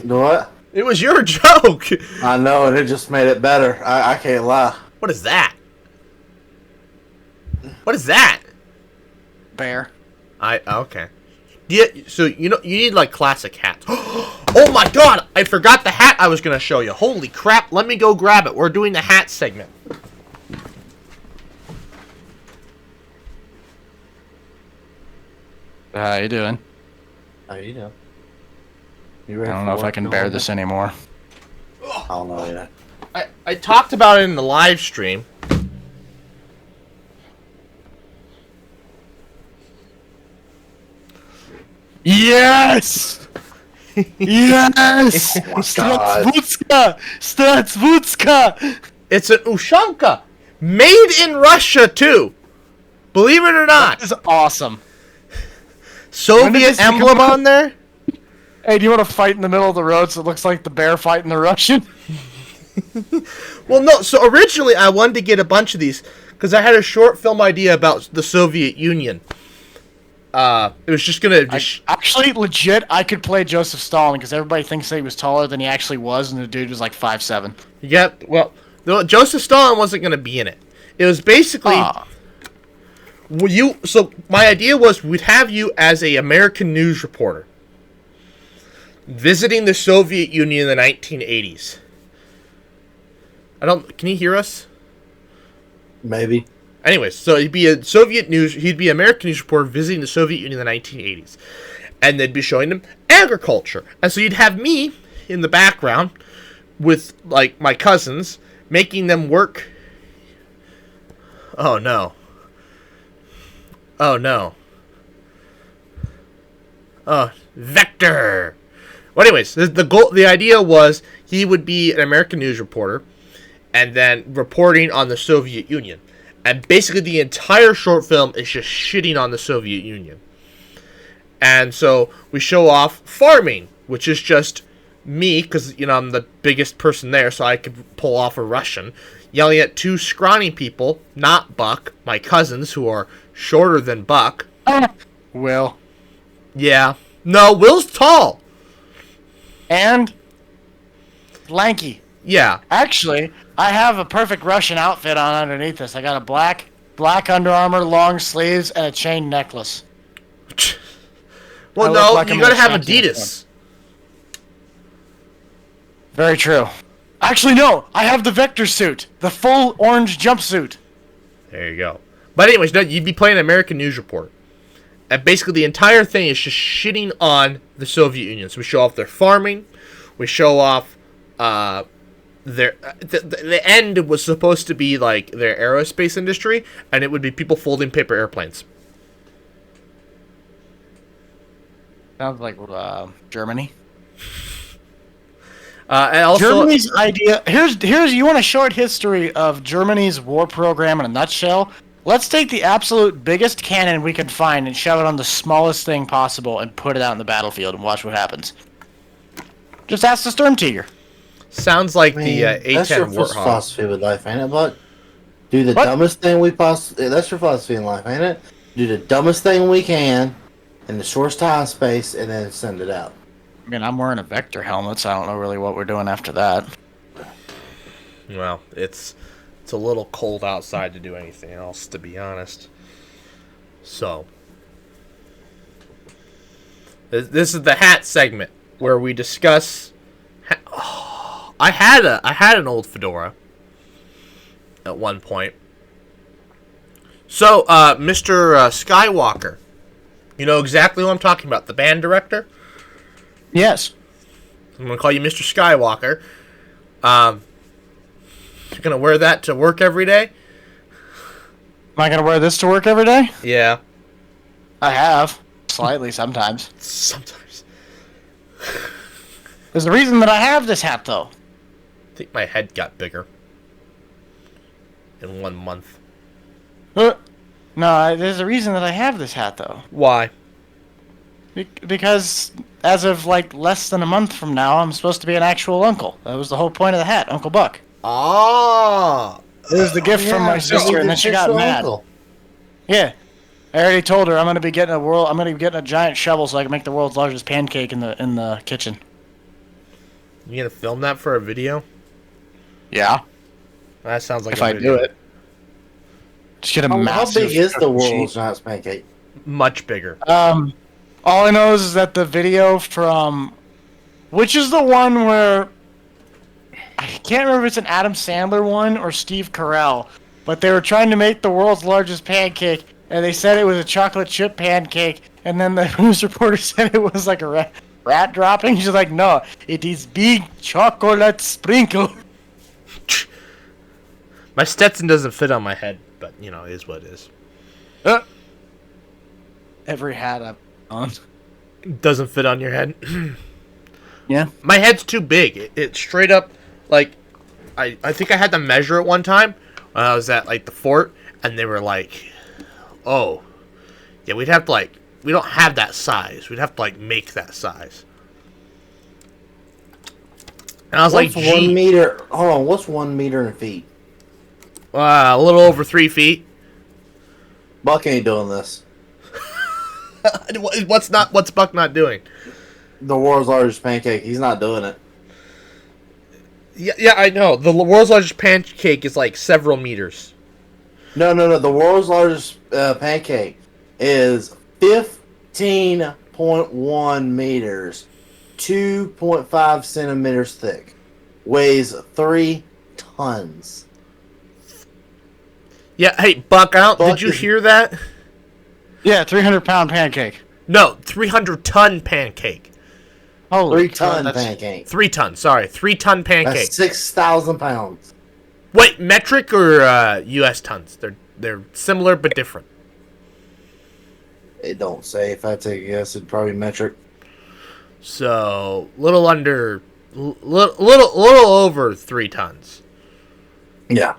What? It was your joke. I know, and it just made it better. I can't lie. What is that? What is that? Bear. Okay. Yeah, so you need like classic hats. Oh my god, I forgot the hat I was gonna show you. Holy crap, let me go grab it. We're doing the hat segment. How you doing? How you doing? I don't know if I can bear this anymore. I don't know yet. I talked about it in the live stream. Yes! Yes! Oh my God. Stratsvutska! It's an Ushanka, made in Russia too. Believe it or not, That is awesome. When did Soviet this become emblem on there. Hey, do you want to fight in the middle of the road so it looks like the bear fighting the Russian? Well, no. So originally, I wanted to get a bunch of these because I had a short film idea about the Soviet Union. It was just gonna. Actually, legit, I could play Joseph Stalin because everybody thinks that he was taller than he actually was, and the dude was like 5'7". Yeah. Well, no, Joseph Stalin wasn't gonna be in it. It was basically. So my idea was we'd have you as a American news reporter visiting the Soviet Union in the 1980s. Can you hear us? Maybe. Anyways, so he'd be American news reporter visiting the Soviet Union in the 1980s. And they'd be showing them agriculture. And so you'd have me in the background with, like, my cousins, making them work. Oh, no. Oh, no. Oh, Vector! Well, anyways, the idea was he would be an American news reporter and then reporting on the Soviet Union. And basically the entire short film is just shitting on the Soviet Union. And so we show off farming, which is just me, because, I'm the biggest person there, so I could pull off a Russian, yelling at two scrawny people, not Buck, my cousins, who are shorter than Buck. Will. Yeah. No, Will's tall. And lanky. Yeah. Actually, I have a perfect Russian outfit on underneath this. I got a black Under Armour, long sleeves, and a chain necklace. Well, no, you gotta have Adidas. Very true. Actually, no, I have the Vector suit, the full orange jumpsuit. There you go. But anyways, no, you'd be playing an American news report. And basically the entire thing is just shitting on the Soviet Union. So we show off their farming. We show off the end was supposed to be like their aerospace industry. And it would be people folding paper airplanes. Sounds like Germany. And also, Germany's idea. Here's you want a short history of Germany's war program in a nutshell. Let's take the absolute biggest cannon we can find and shove it on the smallest thing possible and put it out in the battlefield and watch what happens. Just ask the Storm Tiger. Sounds like the A-10 That's your Warthog. philosophy with life, ain't it, Buck? Do the dumbest thing we possibly... That's your philosophy in life, ain't it? Do the dumbest thing we can in the shortest time space and then send it out. I mean, I'm wearing a Vector helmet, so I don't know really what we're doing after that. Well, it's a little cold outside to do anything else, to be honest. So, this is the hat segment where we discuss. I had an old fedora at one point. So, Mr. Skywalker, you know exactly who I'm talking about, the band director? Yes. I'm going to call you Mr. Skywalker. You're going to wear that to work every day? Am I going to wear this to work every day? Yeah. I have. Slightly, sometimes. Sometimes. There's a reason that I have this hat, though. I think my head got bigger in 1 month. No, there's a reason that I have this hat, though. Why? Because as of, like, less than a month from now, I'm supposed to be an actual uncle. That was the whole point of the hat, Uncle Buck. Ah! It was the gift from my sister, and then she got mad. Uncle. Yeah. I already told her I'm gonna be getting a giant shovel so I can make the world's largest pancake in the kitchen. You gonna film that for a video? Yeah. That sounds like If a I video. do it. Just get a How massive... big is the truck world's sheet. giant pancake? Much bigger. All I know is that the video from... Which is the one where... I can't remember if it's an Adam Sandler one or Steve Carell, but they were trying to make the world's largest pancake, and they said it was a chocolate chip pancake, and then the news reporter said it was like a rat dropping. She's like, no, it is big chocolate sprinkle. My Stetson doesn't fit on my head, but, you know, it is what it is. Every hat I've on. Doesn't fit on your head? Yeah. My head's too big. It straight up, like, I think I had to measure it one time when I was at, like, the fort, and they were like, oh, yeah, we'd have to, like, we don't have that size. We'd have to, like, make that size. And I was What's like, gee. 1 meter? Hold on, what's 1 meter in feet? A little over 3 feet. Buck ain't doing this. What's Buck not doing? The world's largest pancake. He's not doing it. Yeah, I know. The world's largest pancake is like several meters. No. The world's largest pancake is 15.1 meters, 2.5 centimeters thick, weighs 3 tons. Yeah, hey, Buck, did you hear that? Yeah, 300-pound pancake. No, 300-ton pancake. Holy 3-ton pancake. 3 tons, sorry. 3-ton pancake. That's 6,000 pounds. Wait, metric or U.S. tons? They're similar but different. It don't say. If I take a guess, it'd probably be metric. So, little over 3 tons. Yeah.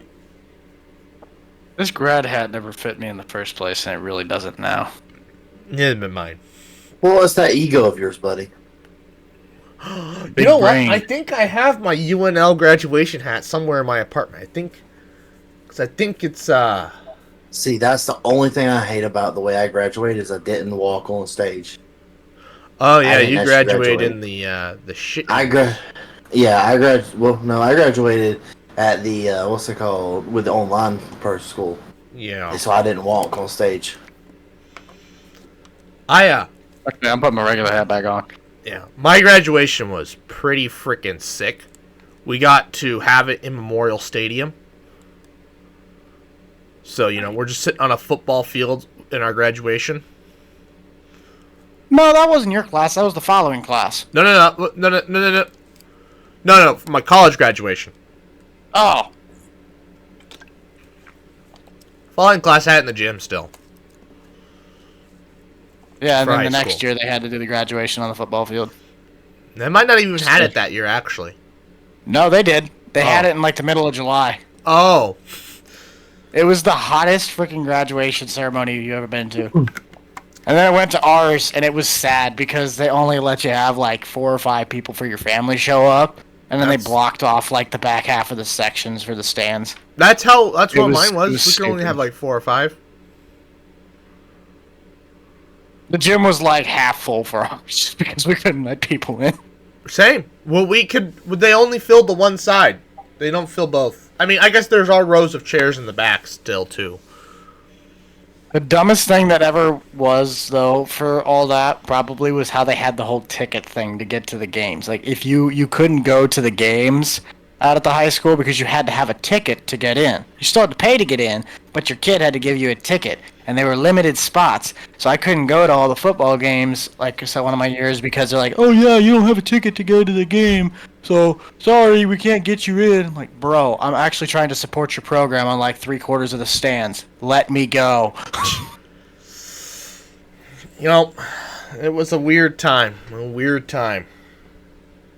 This grad hat never fit me in the first place, and it really doesn't now. It hasn't been mine. Well, it's that ego of yours, buddy. You know what? I think I have my UNL graduation hat somewhere in my apartment. I think it's See, that's the only thing I hate about the way I graduated is I didn't walk on stage. Oh yeah, you graduated in the shit. I graduated at the what's it called, with the online per school. Yeah. So I didn't walk on stage. Okay, I'm putting my regular hat back on. Yeah, my graduation was pretty freaking sick. We got to have it in Memorial Stadium. So, we're just sitting on a football field in our graduation. No, that wasn't your class. That was the following class. No, for my college graduation. Oh. Following class, I had it in the gym still. Yeah, and For then high the next school. year they had to do the graduation on the football field. They might not even had it that year, actually. No, they did. They had it in like the middle of July. Oh. It was the hottest freaking graduation ceremony you've ever been to. And then I went to ours, and it was sad because they only let you have like 4 or 5 people for your family show up, and then they blocked off like the back half of the sections for the stands. That's what mine was. We could stupid. only have like 4 or 5. The gym was like half full for ours just because we couldn't let people in. Same. Well, they only filled the one side. They don't fill both. I mean, I guess there's all rows of chairs in the back still, too. The dumbest thing that ever was, though, for all that, probably was how they had the whole ticket thing to get to the games. Like, if you couldn't go to the games out at the high school because you had to have a ticket to get in. You still had to pay to get in, but your kid had to give you a ticket, and they were limited spots. So I couldn't go to all the football games, like I said, one of my years, because they're like, oh yeah, you don't have a ticket to go to the game, so sorry, we can't get you in. I'm like, bro, I'm actually trying to support your program on like 3/4 of the stands. Let me go. It was a weird time.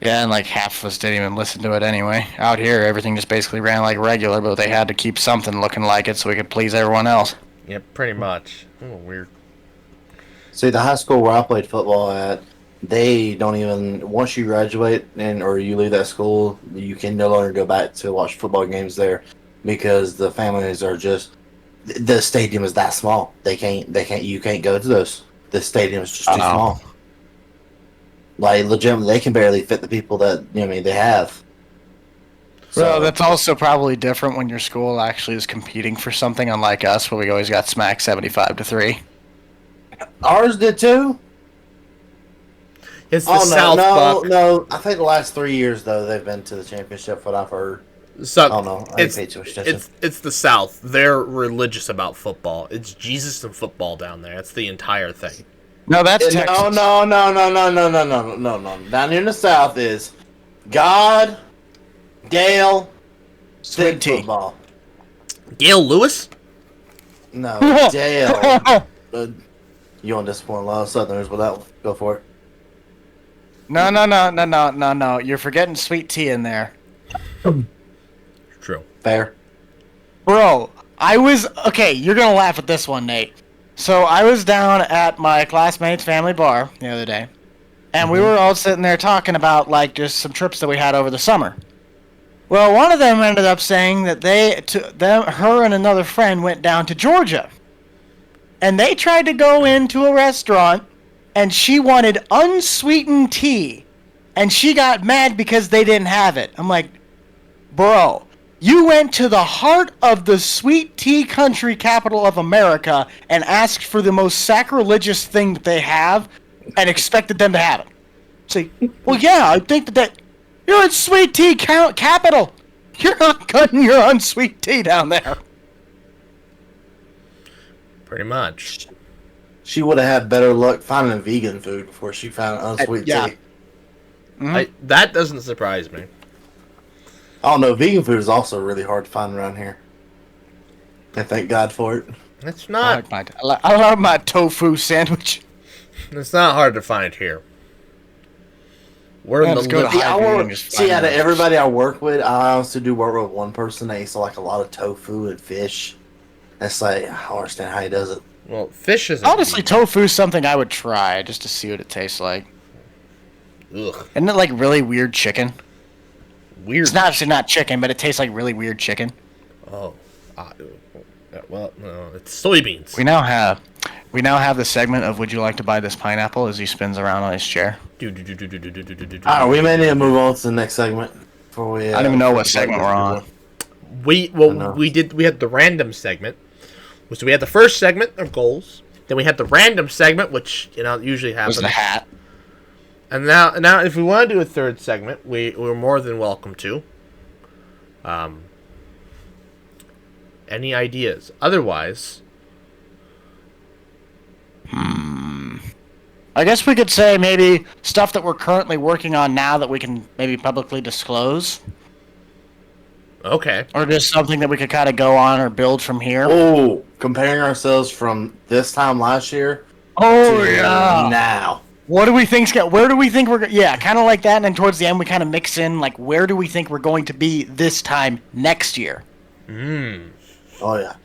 Yeah, and like half of us didn't even listen to it anyway. Out here, everything just basically ran like regular, but they had to keep something looking like it so we could please everyone else. Yep, pretty much. Oh, weird. See, the high school where I played football at, they don't even, once you graduate or you leave that school, you can no longer go back to watch football games there because the families are just, the stadium is that small. You can't go to those. The stadium is just too small. Like, legitimately, they can barely fit the people that, they have. Well, that's also probably different when your school actually is competing for something, unlike us, where we always got smacked 75-3. Ours did too. It's the South, Buck. No. I think the last 3 years, though, they've been to the championship, what I've heard. So, I don't know. I didn't pay too much attention. It's the South. They're religious about football. It's Jesus and football down there. That's the entire thing. No, that's Texas. No. Down here in the South is God, Gale, Sweet tea. football. Gail Lewis? No, Dale. You want to disappoint a lot of Southerners with that one. Go for it. No. You're forgetting sweet tea in there. True. Fair. Bro, I was... Okay, you're going to laugh at this one, Nate. So I was down at my classmate's family bar the other day. And we were all sitting there talking about, like, just some trips that we had over the summer. Well, one of them ended up saying that her and another friend went down to Georgia. And they tried to go into a restaurant, and she wanted unsweetened tea. And she got mad because they didn't have it. I'm like, bro, you went to the heart of the sweet tea country capital of America and asked for the most sacrilegious thing that they have and expected them to have it. Say, well, yeah, I think that you're in sweet tea capital. You're not cutting your unsweet tea down there. Pretty much. She would have had better luck finding vegan food before she found unsweet Yeah. tea. Mm-hmm. That doesn't surprise me. Oh no, vegan food is also really hard to find around here. And thank God for it. It's I not. love my tofu sandwich. It's not hard to find here. We're in Yeah, the let's go to little- See, out of everybody I work with, I honestly do work with one person that eats like a lot of tofu and fish. It's like, I don't understand how he does it. Well, fish isn't. Honestly, tofu is something I would try just to see what it tastes like. Ugh, Isn't it like really weird chicken? weird. It's obviously not chicken, but it tastes like really weird chicken. Oh, well, no, it's soybeans. We now have the segment of "Would you like to buy this pineapple?" as he spins around on his chair. Alright, we may need to move on to the next segment before we. I don't even know what segment we're on. We had the random segment. So we had the first segment of goals. Then we had the random segment, which usually Was happens. the hat? And now, if we want to do a third segment, we're more than welcome to. Any ideas? Otherwise, I guess we could say maybe stuff that we're currently working on now that we can maybe publicly disclose, okay. or just something that we could kind of go on or build from here. Oh, comparing ourselves from this time last year Oh to now. What do we think's got? Where do we think we're? Yeah, kind of like that. And then towards the end, we kind of mix in like where do we think we're going to be this time next year? Oh yeah.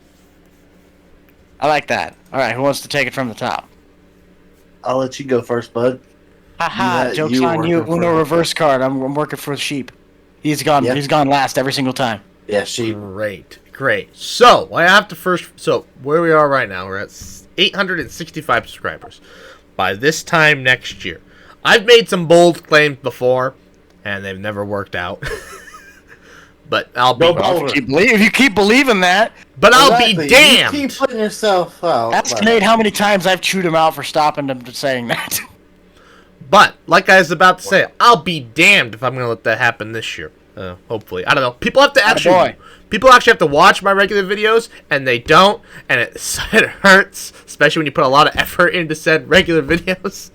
I like that. All right, who wants to take it from the top? I'll let you go first, bud. Haha, joke's you on you. working for Uno the- reverse card. I'm working for the sheep. He's gone. Yep. He's gone last every single time. Yeah, she. Great. So I have to first. So where we are right now, we're at 865 subscribers. By this time next year, I've made some bold claims before, and they've never worked out. But I'll be. If you keep believing that, But I'll Exactly. be damned. You keep putting yourself out. ask Nate how many times I've chewed him out for stopping him to saying that. But like I was about to say, I'll be damned if I'm going to let that happen this year. Hopefully, I don't know. People have to actually. People actually have to watch my regular videos, and they don't, and it hurts, especially when you put a lot of effort into said regular videos.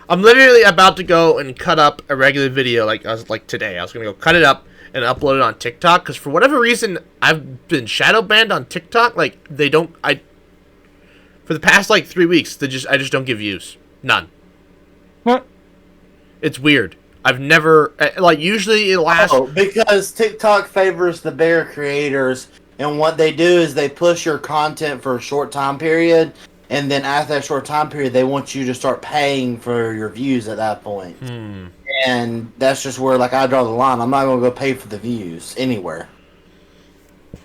I'm literally about to go and cut up a regular video, like today. I was gonna go cut it up and upload it on TikTok, because for whatever reason, I've been shadow banned on TikTok. Like for the past 3 weeks, I just don't give views, none. What? It's weird. I've never usually it lasts. Oh, because TikTok favors the bigger creators, and what they do is they push your content for a short time period, and then after that short time period, they want you to start paying for your views at that point. And that's just where I draw the line. I'm not gonna go pay for the views anywhere.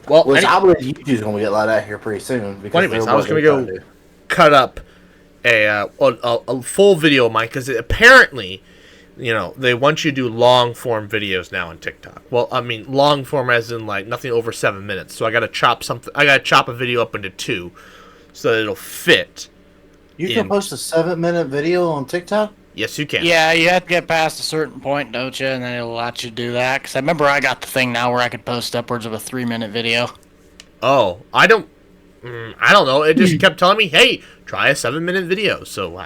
Well, Which I believe YouTube's gonna get like that here pretty soon. Because anyways, they're I was what gonna they're go cut up a full video of mine, because apparently, they want you to do long form videos now on TikTok. Well, I mean long form as in nothing over 7 minutes. So I gotta chop a video up into 2, so that it'll fit. You can post a 7-minute video on TikTok? Yes, you can. Yeah, you have to get past a certain point, don't you? And then it'll let you do that. Because I remember I got the thing now where I could post upwards of a 3-minute video. Oh, I don't know. It just kept telling me, "Hey, try a 7-minute video." So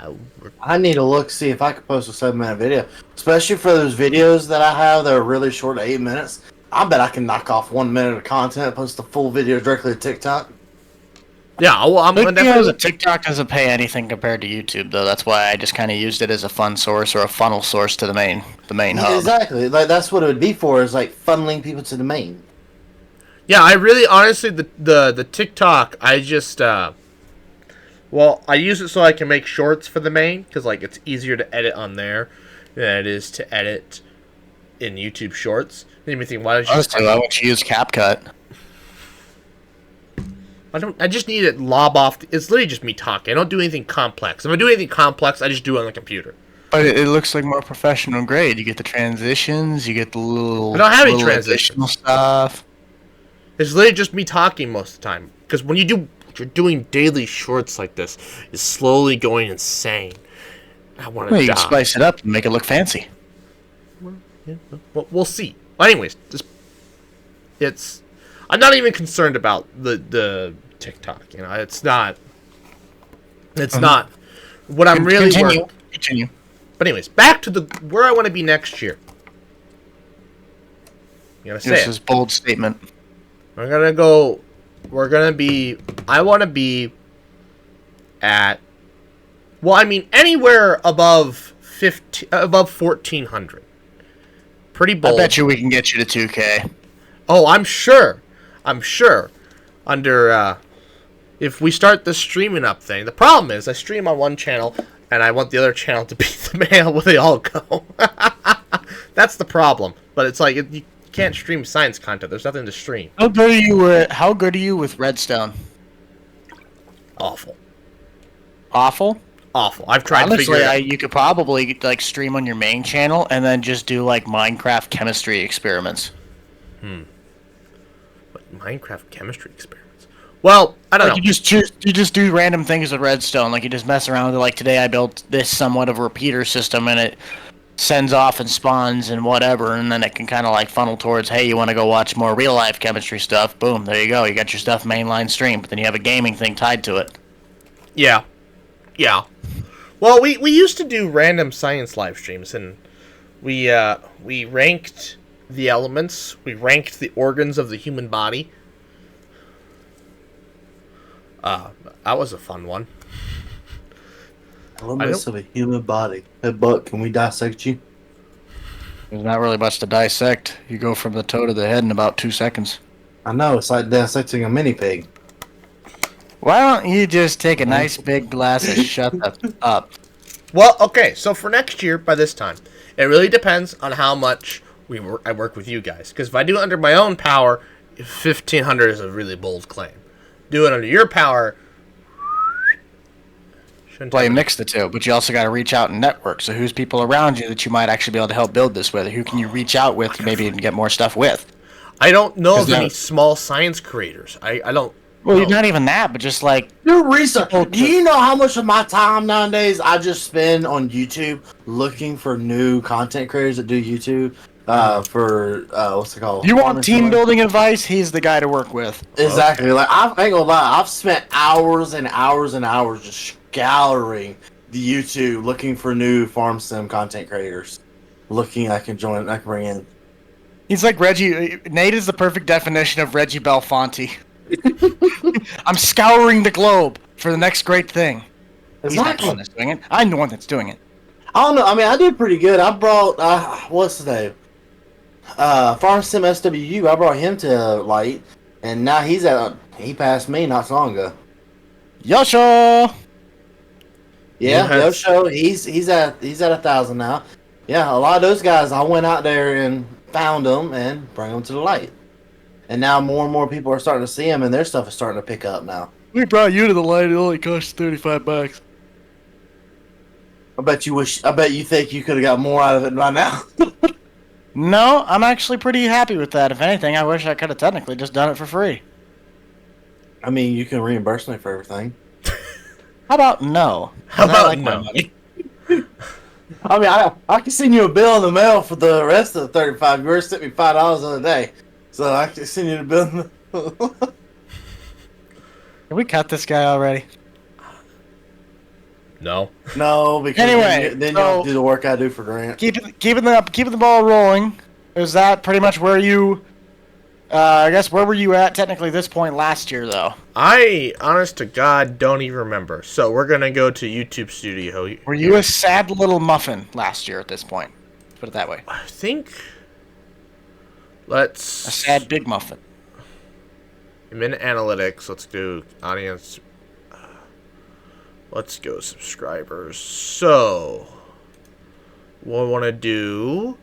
I need to look, see if I can post a 7-minute video. Especially for those videos that I have that are really short, 8 minutes. I bet I can knock off 1 minute of content and post a full video directly to TikTok. Yeah, well, I'm The thing is, definitely. TikTok doesn't pay anything compared to YouTube, though. That's why I just kind of used it as a fun source or a funnel source to the main Yeah, hub. exactly. Like that's what it would be for, is like funneling people to the main. Yeah, I really, honestly, the TikTok, I just, well, I use it so I can make shorts for the main, because, like, it's easier to edit on there than it is to edit in YouTube Shorts. Made me think, why don't you Honestly, why won't you use CapCut? I just need it lob off. It's literally just me talking. I don't do anything complex. If I do anything complex, I just do it on the computer. But it looks like more professional grade. You get the transitions, you get the little. I don't have any little transitions. additional stuff. It's literally just me talking most of the time. Because when you're doing daily shorts like this, it's slowly going insane. I want to Well, you die. can spice it up and make it look fancy. Yeah, well, we'll see. But anyways, it's. I'm not even concerned about the TikTok. You know, it's not. It's not. What I'm really Continue. But anyways, back to where I want to be next year. You gotta say This it. is a bold statement. We're gonna go. We're gonna be. I want to be at. Well, I mean, anywhere above 1,400. Pretty bold. I bet you we can get you to 2K. Oh, I'm sure. Under if we start the streaming up thing. The problem is I stream on one channel and I want the other channel to be the male where they all go. That's the problem. But it's like you can't stream science content. There's nothing to stream. How good are you with Redstone? Awful. Awful. I've tried to figure it out. You could probably like stream on your main channel and then just do like Minecraft chemistry experiments. Minecraft chemistry experiments. Well, I don't know. You just do random things with Redstone. Like you just mess around with it. Like today I built this somewhat of a repeater system and it sends off and spawns and whatever, and then it can kind of like funnel towards, hey, you want to go watch more real life chemistry stuff? Boom, there you go. You got your stuff mainline stream, but then you have a gaming thing tied to it. Yeah. Well, we used to do random science live streams, and we ranked the elements. We ranked the organs of the human body. That was a fun one. Elements of a human body. Hey, Buck, can we dissect you? There's not really much to dissect. You go from the toe to the head in about 2 seconds. I know, it's like dissecting a mini pig. Why don't you just take a nice big glass of shut up? Well, okay, so for next year, by this time, it really depends on how much I work with you guys. Because if I do it under my own power, 1,500 is a really bold claim. Do it under your power. Well, you mix the two, but you also got to reach out and network. So who's people around you that you might actually be able to help build this with? Who can you reach out with, maybe and get more stuff with? I don't know of any small science creators. I don't. Well, not even that, but just like do research. Do you know how much of my time nowadays I just spend on YouTube looking for new content creators that do YouTube? For what's it called? You want team building advice? He's the guy to work with. Exactly. Like I ain't gonna lie, I've spent hours and hours and hours just scouring the YouTube looking for new farm sim content creators. Looking, I can bring in. He's like Reggie. Nate is the perfect definition of Reggie Belfonte. I'm scouring the globe for the next great thing. He's not the one that's doing it. I'm the one that's doing it. I don't know. I mean, I did pretty good. I brought what's his name? Farm Sim SWU. I brought him to light, and now he passed me not so long ago. Yosho. Yeah, Yosho. He's at 1,000 now. Yeah, a lot of those guys. I went out there and found them and bring them to the light. And now more and more people are starting to see them, and their stuff is starting to pick up now. We brought you to the light. It only cost $35. I bet you think you could have got more out of it by now. No, I'm actually pretty happy with that. If anything, I wish I could have technically just done it for free. I mean, you can reimburse me for everything. How about no? How about my no? money. I mean, I can send you a bill in the mail for the rest of the 35. You already sent me $5 the other day, so I can send you the bill. Can we cut this guy already? No. No, because Anyway, then you have to do the work I do for Grant. Keeping the ball rolling. Is that pretty much where you I guess where were you at technically this point last year, though? I, honest to God, don't even remember. So we're going to go to YouTube Studio. Were you a sad little muffin last year at this point? Let's put it that way. I think... Let's... A sad big muffin. I'm in analytics. Let's do audience. Let's go subscribers. So, we'll want to do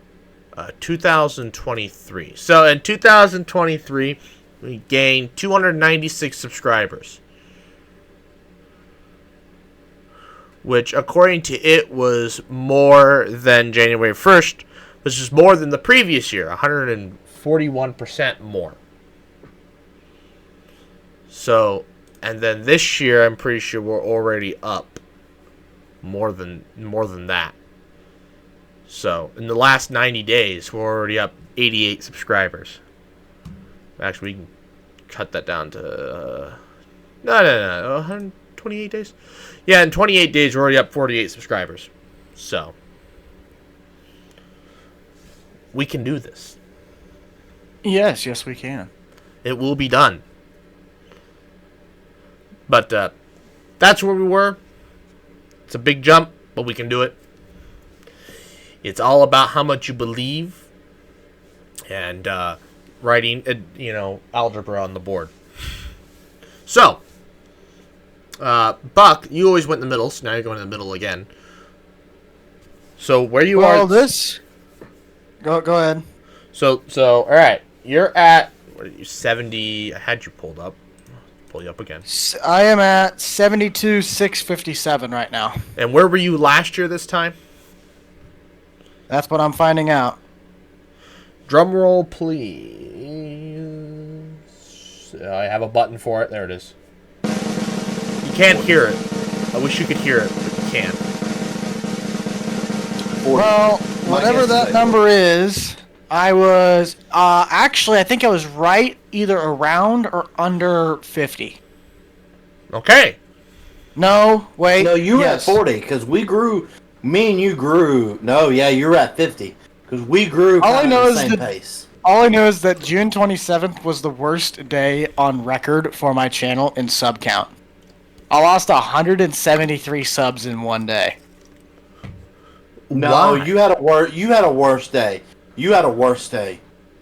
2023. So, in 2023, we gained 296 subscribers. Which, according to it, was more than January 1st, which is more than the previous year, 141% more. So, and then this year, I'm pretty sure we're already up more than that. So, in the last 90 days, we're already up 88 subscribers. Actually, we can cut that down to... No, 128 days? Yeah, in 28 days, we're already up 48 subscribers. So, we can do this. Yes, we can. It will be done. But that's where we were. It's a big jump, but we can do it. It's all about how much you believe and writing, algebra on the board. So, Buck, you always went in the middle, so now you're going in the middle again. So where you are? Well, this. Go ahead. So all right, you're at 70. I had you pulled up. Pull you up again. I am at 72,657 right now. And where were you last year this time? That's what I'm finding out. Drum roll, please. I have a button for it. There it is. You can't hear it. I wish you could hear it, but you can't. Well, whatever that number is, I was... actually, I think I was right either around or under 50. Okay. No, wait. No, you were yes. at 40 because we grew. Me and you grew. No, yeah, you were at 50 because we grew All I know at is the same that- pace. All I know is that June 27th was the worst day on record for my channel in sub count. I lost 173 subs in one day. No, Why? you had a worse. You had a worse day. You had a worse day.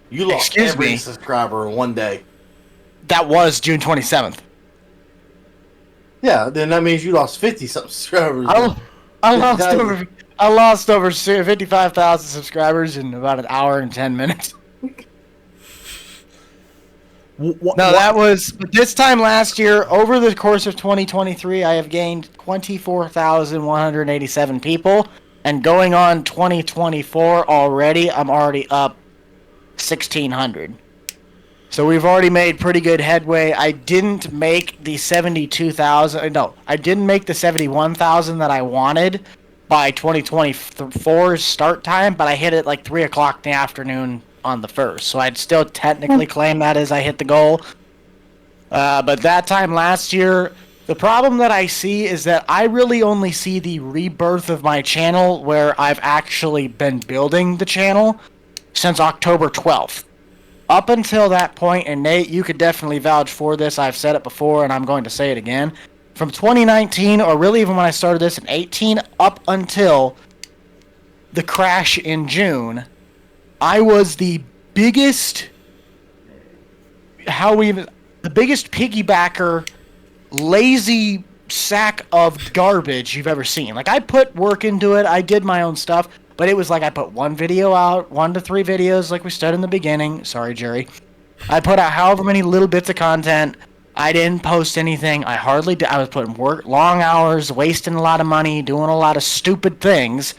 You lost Excuse every me. subscriber in one day. That was June 27th. Yeah, then that means you lost 50 subscribers. I lost over 55,000 subscribers in about an hour and 10 minutes. That was this time last year. Over the course of 2023, I have gained 24,187 people, and going on 2024 already, I'm already up 1,600. So we've already made pretty good headway. I didn't make the 72,000. No, I didn't make the 71,000 that I wanted by 2024's start time, but I hit it like 3 o'clock in the afternoon on the 1st. So I'd still technically claim that as I hit the goal. But that time last year, the problem that I see is that I really only see the rebirth of my channel where I've actually been building the channel since October 12th. Up until that point, and Nate, you could definitely vouch for this, I've said it before and I'm going to say it again, from 2019, or really even when I started this in 18, up until the crash in June, I was the biggest, the biggest piggybacker, lazy sack of garbage you've ever seen. Like, I put work into it, I did my own stuff, but it was like I put one video out, 1 to 3 videos like we said in the beginning. Sorry, Jerry. I put out however many little bits of content. I didn't post anything. I hardly did. I was putting work, long hours, wasting a lot of money, doing a lot of stupid things.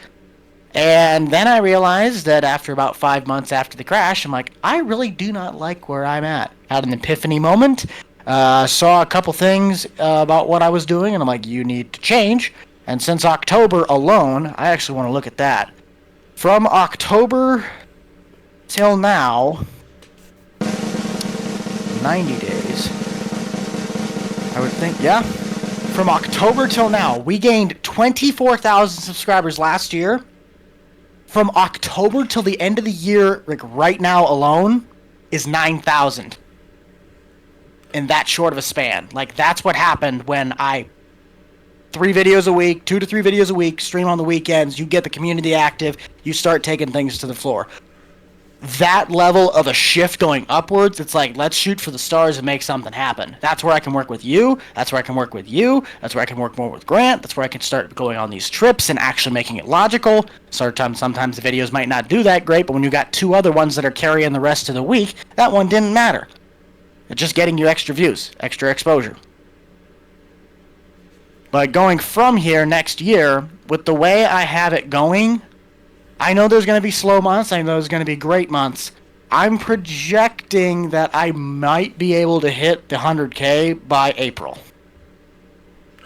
And then I realized that after about 5 months after the crash, I'm like, I really do not like where I'm at. Had an epiphany moment. Saw a couple things about what I was doing, and I'm like, you need to change. And since October alone, I actually want to look at that. From October till now, 90 days. I would think, yeah. From October till now, we gained 24,000 subscribers last year. From October till the end of the year, like right now alone, is 9,000 in that short of a span. Like, that's what happened when I 3 videos a week, 2 to 3 videos a week, stream on the weekends, you get the community active, you start taking things to the floor. That level of a shift going upwards, it's like, let's shoot for the stars and make something happen. That's where I can work with you. That's where I can work with you. That's where I can work more with Grant. That's where I can start going on these trips and actually making it logical. Sometimes the videos might not do that great, but when you got 2 other ones that are carrying the rest of the week, that one didn't matter. It's just getting you extra views, extra exposure. But going from here next year, with the way I have it going, I know there's going to be slow months. I know there's going to be great months. I'm projecting that I might be able to hit the 100K by April.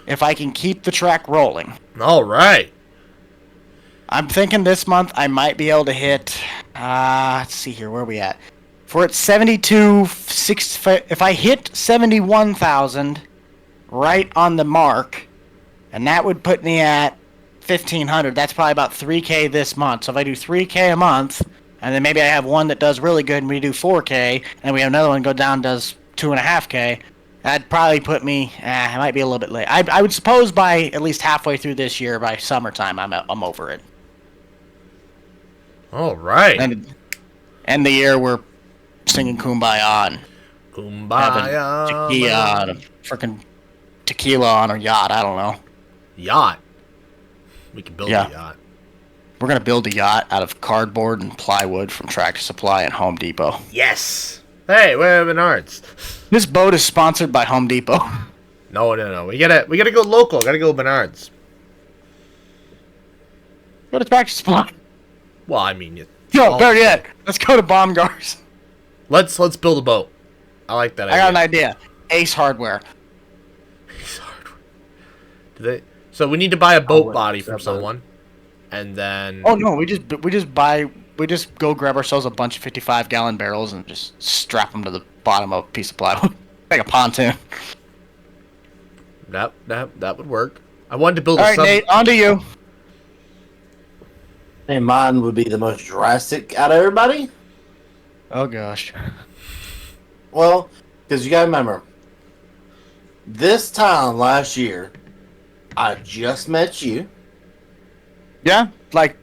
If I can keep the track rolling. All right. I'm thinking this month I might be able to hit, let's see here, where are we at? If we're at if I hit 71,000 right on the mark, and that would put me at 1,500, that's probably about 3K this month. So if I do 3K a month, and then maybe I have one that does really good and we do 4K, and we have another one go down and does 2.5K, that'd probably put me, it might be a little bit late. I would suppose by at least halfway through this year, by summertime, I'm over it. All right. And end the year, we're singing Kumbaya and Kumbaya. freaking tequila on a yacht, I don't know. Yacht. We can build a yacht. We're going to build a yacht out of cardboard and plywood from Tractor Supply and Home Depot. Yes. Hey, where are Menards? This boat is sponsored by Home Depot. No. We gotta go local. Gotta go Menards. Go to Tractor Supply. Well, I mean, Better yet, let's go to Baumgars. Let's build a boat. I like that idea. I got an idea. Ace Hardware. Ace Hardware. So we need to buy a boat body from someone, and then. Oh no, we just go grab ourselves a bunch of 55-gallon barrels and just strap them to the bottom of a piece of plywood, like a pontoon. That would work. I wanted to build. All right, Nate, on to you. And mine would be the most drastic out of everybody. Oh gosh. Well, because you gotta remember, this time last year, I just met you. Yeah, like,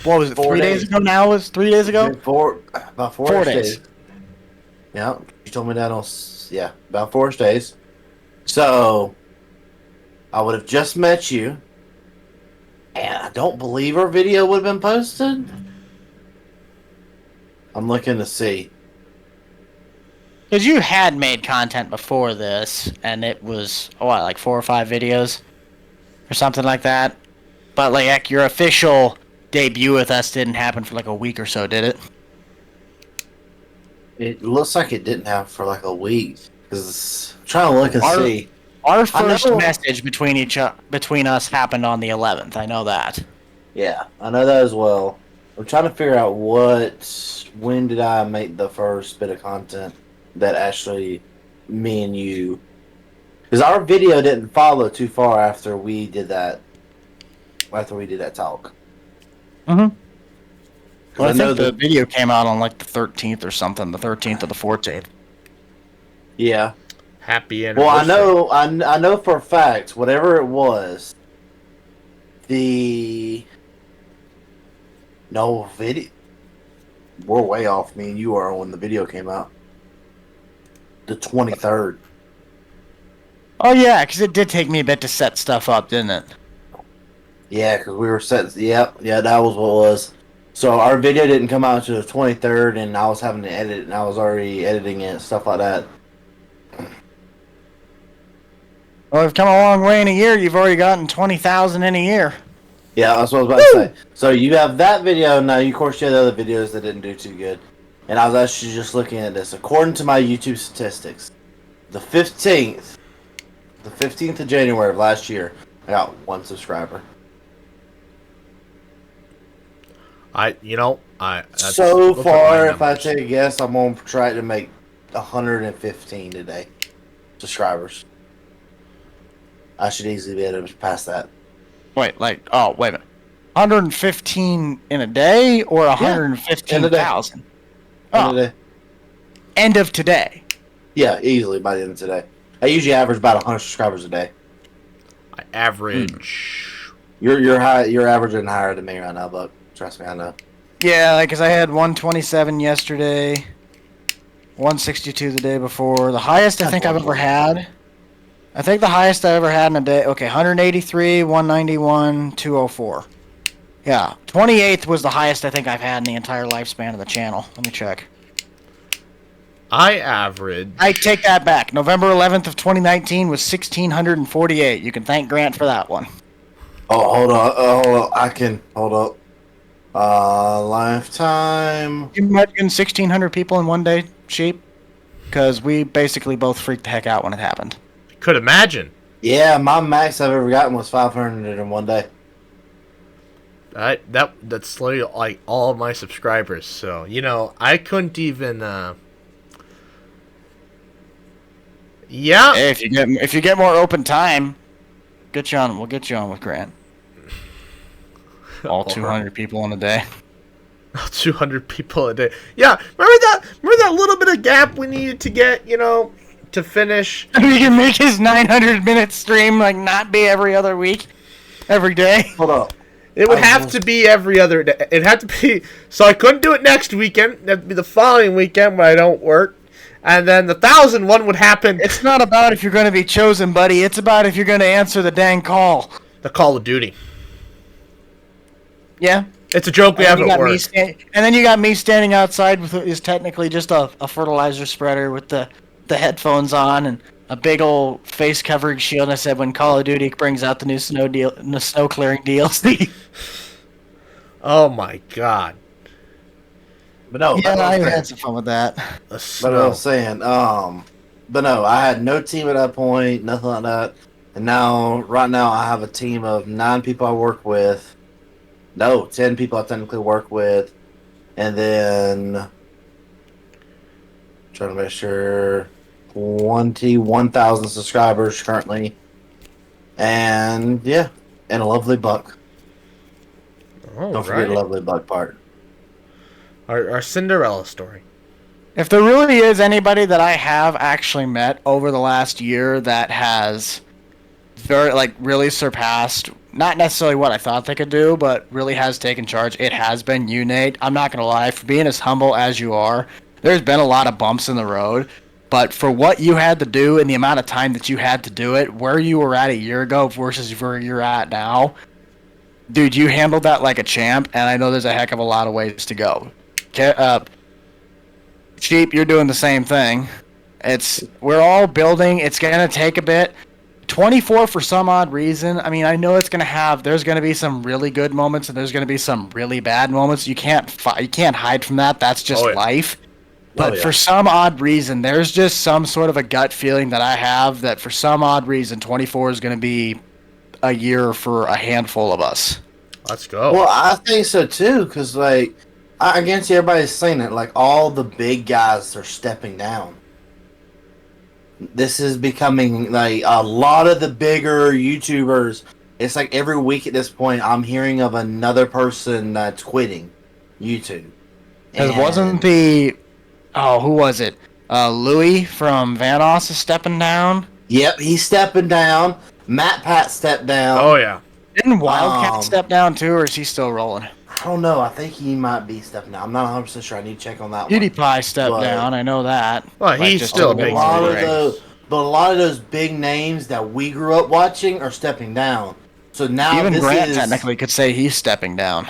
what was it, 3 days ago now? Was 3 days ago? About 4 days. Yeah, you told me that on, about 4 days. So, I would have just met you, and I don't believe our video would have been posted. I'm looking to see. Because you had made content before this, and it was, like 4 or 5 videos? Or something like that? But, like, your official debut with us didn't happen for, like, a week or so, did it? It looks like it didn't happen for, like, a week. Because I'm trying to look and see. Our first message between us happened on the 11th. I know that. Yeah, I know that as well. I'm trying to figure out when did I make the first bit of content that actually me and you, because our video didn't follow too far after we did that. After we did that talk. Mm-hmm. Well, I think the video came out on like the 13th or something, the 13th or the 14th. Yeah. Happy anniversary. Well, I know for a fact, whatever it was, video. We're way off. Me and you are when the video came out. The 23rd. Oh yeah, because it did take me a bit to set stuff up, didn't it? Yeah, because we were set. Yeah, that was what it was. So our video didn't come out until the 23rd, and I was having to edit, and I was already editing it, stuff like that. Well, we've come a long way in a year. You've already gotten 20,000 in a year. Yeah, that's what I was about to say. So you have that video now. You, of course, you had other videos that didn't do too good. And I was actually just looking at this. According to my YouTube statistics, the 15th of January of last year, I got 1 subscriber. So far, if I take a guess, I'm going to try to make 115 today. Subscribers. I should easily be able to pass that. Wait a minute. 115 in a day or 115,000? Oh. end of today. Yeah, easily by the end of today. I usually average about 100 subscribers a day. I average. You're high. You're averaging higher than me right now, Buck. Trust me, I know. Yeah, because I had 127 yesterday, 162 the day before. The highest I think I've ever had. I think the highest I ever had in a day. Okay, 183, 191, 204. Yeah, 28th was the highest I think I've had in the entire lifespan of the channel. Let me check. I average. I take that back. November 11th of 2019 was 1,648. You can thank Grant for that one. Oh, hold on. I can hold up. Lifetime. You met 1,600 people in one day, Sheep? Because we basically both freaked the heck out when it happened. Could imagine. Yeah, my max I've ever gotten was 500 in one day. That's literally like all of my subscribers. So I couldn't even. Yeah. Hey, if you get more open time, we'll get you on with Grant. All 200 people in a day. 200 people a day. Yeah, remember that little bit of gap we needed to get, to finish. We can make his 900-minute stream not be every other week, every day. Hold up. It would have to be every other day. It'd have to be. So I couldn't do it next weekend. It'd have to be the following weekend when I don't work. And then the 1,000 one would happen. It's not about if you're going to be chosen, buddy. It's about if you're going to answer the dang call. The Call of Duty. Yeah. It's a joke we have at work. And then you got me standing outside with what is technically just a fertilizer spreader with the headphones on and a big old face covering shield. And I said, when Call of Duty brings out the new snow clearing DLC. Oh my god. But no, yeah, I had some fun with that. But I was saying, but no, I had no team at that point, nothing like that. And right now, I have a team of 9 people I work with. No, 10 people I technically work with. And then, trying to make sure, 1,000 subscribers currently. And, yeah, and a lovely Buck. Don't forget the lovely Buck part. Our Cinderella story. If there really is anybody that I have actually met over the last year that has really surpassed, not necessarily what I thought they could do, but really has taken charge, it has been you, Nate. I'm not going to lie, for being as humble as you are, there's been a lot of bumps in the road, but for what you had to do and the amount of time that you had to do it, where you were at a year ago versus where you're at now, dude, you handled that like a champ, and I know there's a heck of a lot of ways to go. Sheep, you're doing the same thing. We're all building. It's going to take a bit. 24 for some odd reason. I mean, I know there's going to be some really good moments and there's going to be some really bad moments. You can't hide from that. That's just life. But for some odd reason, there's just some sort of a gut feeling that I have that for some odd reason, 24 is going to be a year for a handful of us. Let's go. Well, I think so too, because I guarantee everybody's saying it. All the big guys are stepping down. This is becoming a lot of the bigger YouTubers. It's every week at this point, I'm hearing of another person that's quitting YouTube. It wasn't who was it? Louis from Vanos is stepping down. Yep, he's stepping down. Matt Pat stepped down. Oh yeah. Didn't Wildcat step down too, or is he still rolling? I don't know. I think he might be stepping down. I'm not 100% sure. I need to check on that PewDiePie stepped down. I know that. Well, he's still a big name. But a lot of those big names that we grew up watching are stepping down. So now even Grant technically could say he's stepping down.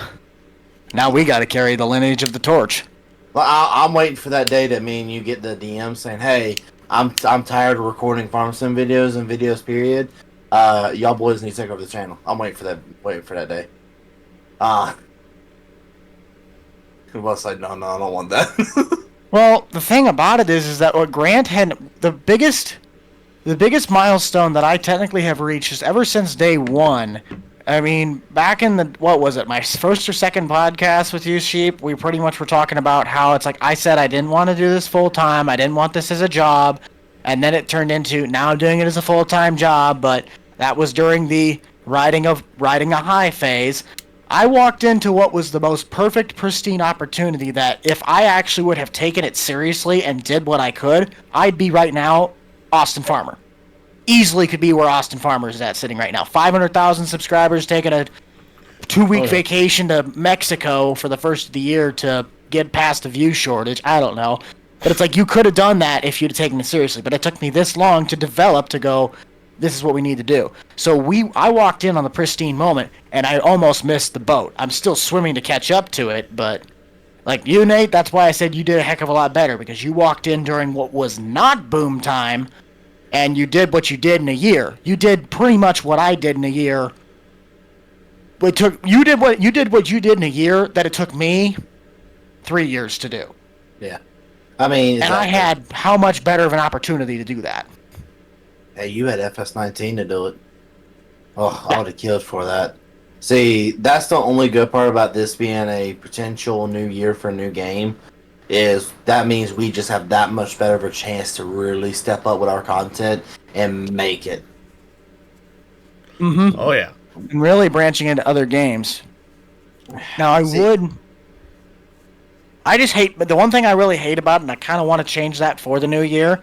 Now we got to carry the lineage of the torch. Well, I'm waiting for that day that me and you get the DM saying, "Hey, I'm tired of recording farm sim videos and videos. Period. Y'all boys need to take over the channel." I'm waiting for that day. Well, say no, I don't want that. Well, the thing about it is that what Grant had the biggest milestone that I technically have reached is ever since day one. I mean, back in my first or second podcast with you, Sheep, we pretty much were talking about how it's I said I didn't want to do this full time. I didn't want this as a job. And then it turned into now I'm doing it as a full-time job, but that was during the riding a high phase. I walked into what was the most perfect, pristine opportunity that if I actually would have taken it seriously and did what I could, I'd be right now Austin Farmer. Easily could be where Austin Farmer is at sitting right now. 500,000 subscribers, taking a 2-week vacation to Mexico for the first of the year to get past the view shortage. I don't know. But it's like you could have done that if you'd have taken it seriously. But it took me this long to develop to go, this is what we need to do. So I walked in on the pristine moment, and I almost missed the boat. I'm still swimming to catch up to it, but like you, Nate, that's why I said you did a heck of a lot better, because you walked in during what was not boom time, and you did what you did in a year. You did pretty much what I did in a year. But you did what you did in a year that it took me 3 years to do. Yeah. I mean... And I had how much better of an opportunity to do that? Hey, you had FS19 to do it. Oh, I would have killed for that. See, that's the only good part about this being a potential new year for a new game, is that means we just have that much better of a chance to really step up with our content and make it. Mm-hmm. Oh, yeah. And really branching into other games. Now, I just hate... But the one thing I really hate about it, and I kind of want to change that for the new year,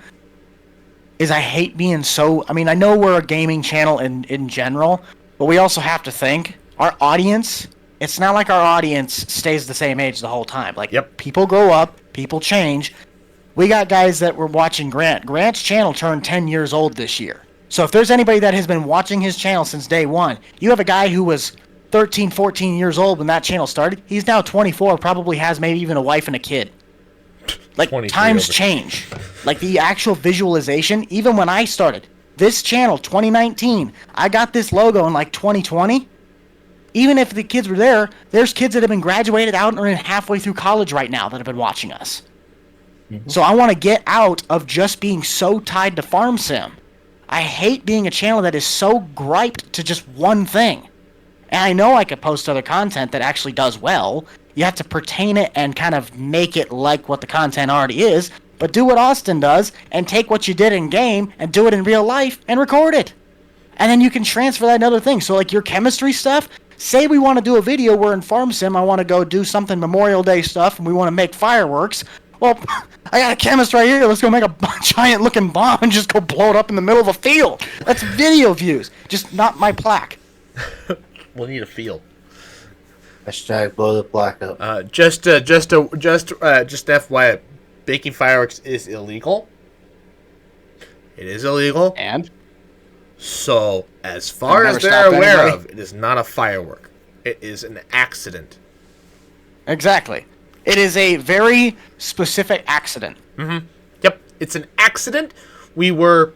is I hate being so... I mean, I know we're a gaming channel in general, but we also have to think, our audience, it's not like our audience stays the same age the whole time. Like, people grow up, people change. We got guys that were watching Grant. Grant's channel turned 10 years old this year. So if there's anybody that has been watching his channel since day one, you have a guy who was 13, 14 years old when that channel started. He's now 24, probably has maybe even a wife and a kid. Like, times change. Like, the actual visualization, even when I started this channel, 2019, I got this logo in, like, 2020. Even if the kids were there, there's kids that have been graduated out and are in halfway through college right now that have been watching us. Mm-hmm. So I want to get out of just being so tied to Farm Sim. I hate being a channel that is so griped to just one thing. And I know I could post other content that actually does well. You have to pertain it and kind of make it like what the content already is, but do what Austin does and take what you did in game and do it in real life and record it. And then you can transfer that into other things. So like your chemistry stuff, say we want to do a video where in Farm Sim I want to go do something Memorial Day stuff and we want to make fireworks. Well, I got a chemist right here. Let's go make a giant looking bomb and just go blow it up in the middle of a field. That's video views, just not my plaque. We'll need a field. Hashtag blow the plaque up. Just FYI, baking fireworks is illegal. It is illegal. And? So, as far as they're aware of, it is not a firework. It is an accident. Exactly. It is a very specific accident. Mm-hmm. Yep, it's an accident. We were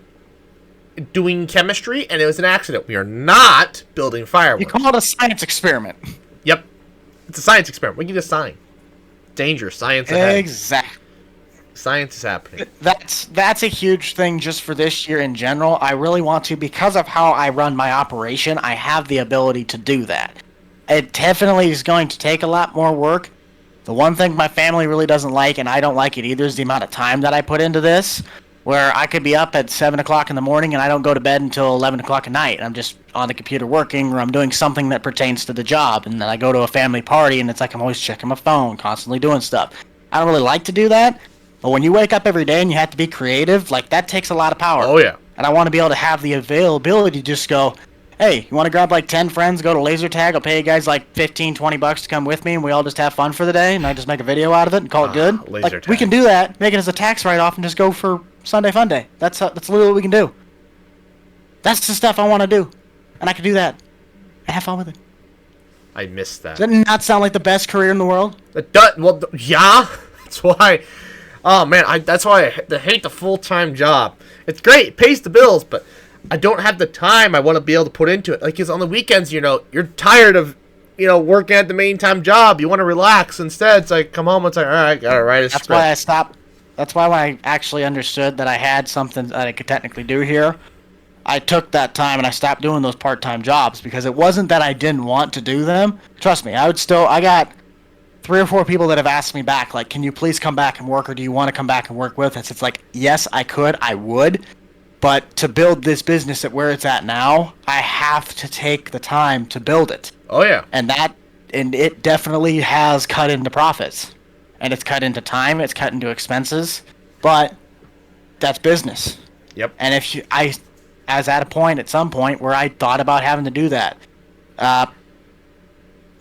doing chemistry, and it was an accident. We are not building fireworks. You call it a science experiment. Yep. It's a science experiment. We need a sign. Danger. Science ahead. Exactly. Science is happening. That's a huge thing just for this year in general. I really want to, because of how I run my operation, I have the ability to do that. It definitely is going to take a lot more work. The one thing my family really doesn't like, and I don't like it either, is the amount of time that I put into this, where I could be up at 7 o'clock in the morning and I don't go to bed until 11 o'clock at night. I'm just on the computer working, or I'm doing something that pertains to the job, and then I go to a family party and it's like I'm always checking my phone, constantly doing stuff. I don't really like to do that, but when you wake up every day and you have to be creative, like, that takes a lot of power. Oh, yeah. And I want to be able to have the availability to just go, hey, you want to grab like 10 friends, go to laser tag, I'll pay you guys like $15-$20 to come with me, and we all just have fun for the day, and I just make a video out of it and call it good. Laser like, tag. we can do that, make it as a tax write-off, and just go for Sunday Fun Day. That's literally what we can do. That's the stuff I want to do, and I can do that and have fun with it. I missed that. Does that not sound like the best career in the world? It does. Well, yeah. That's why. Oh man, that's why I hate the full-time job. It's great, it pays the bills, but I don't have the time I want to be able to put into it. Like, because on the weekends, you're tired of, working at the main time job. You want to relax. Instead, it's like, come home, it's like, all right, gotta write a script. That's why I stopped. That's why when I actually understood that I had something that I could technically do here, I took that time and I stopped doing those part-time jobs, because it wasn't that I didn't want to do them. Trust me, I got 3 or 4 people that have asked me back, like, can you please come back and work, or do you want to come back and work with us? It's like, yes, I could, I would. But to build this business at where it's at now, I have to take the time to build it. Oh, yeah. And it definitely has cut into profits, and it's cut into time, it's cut into expenses, but that's business. Yep. And I was at a point at some point where I thought about having to do that, but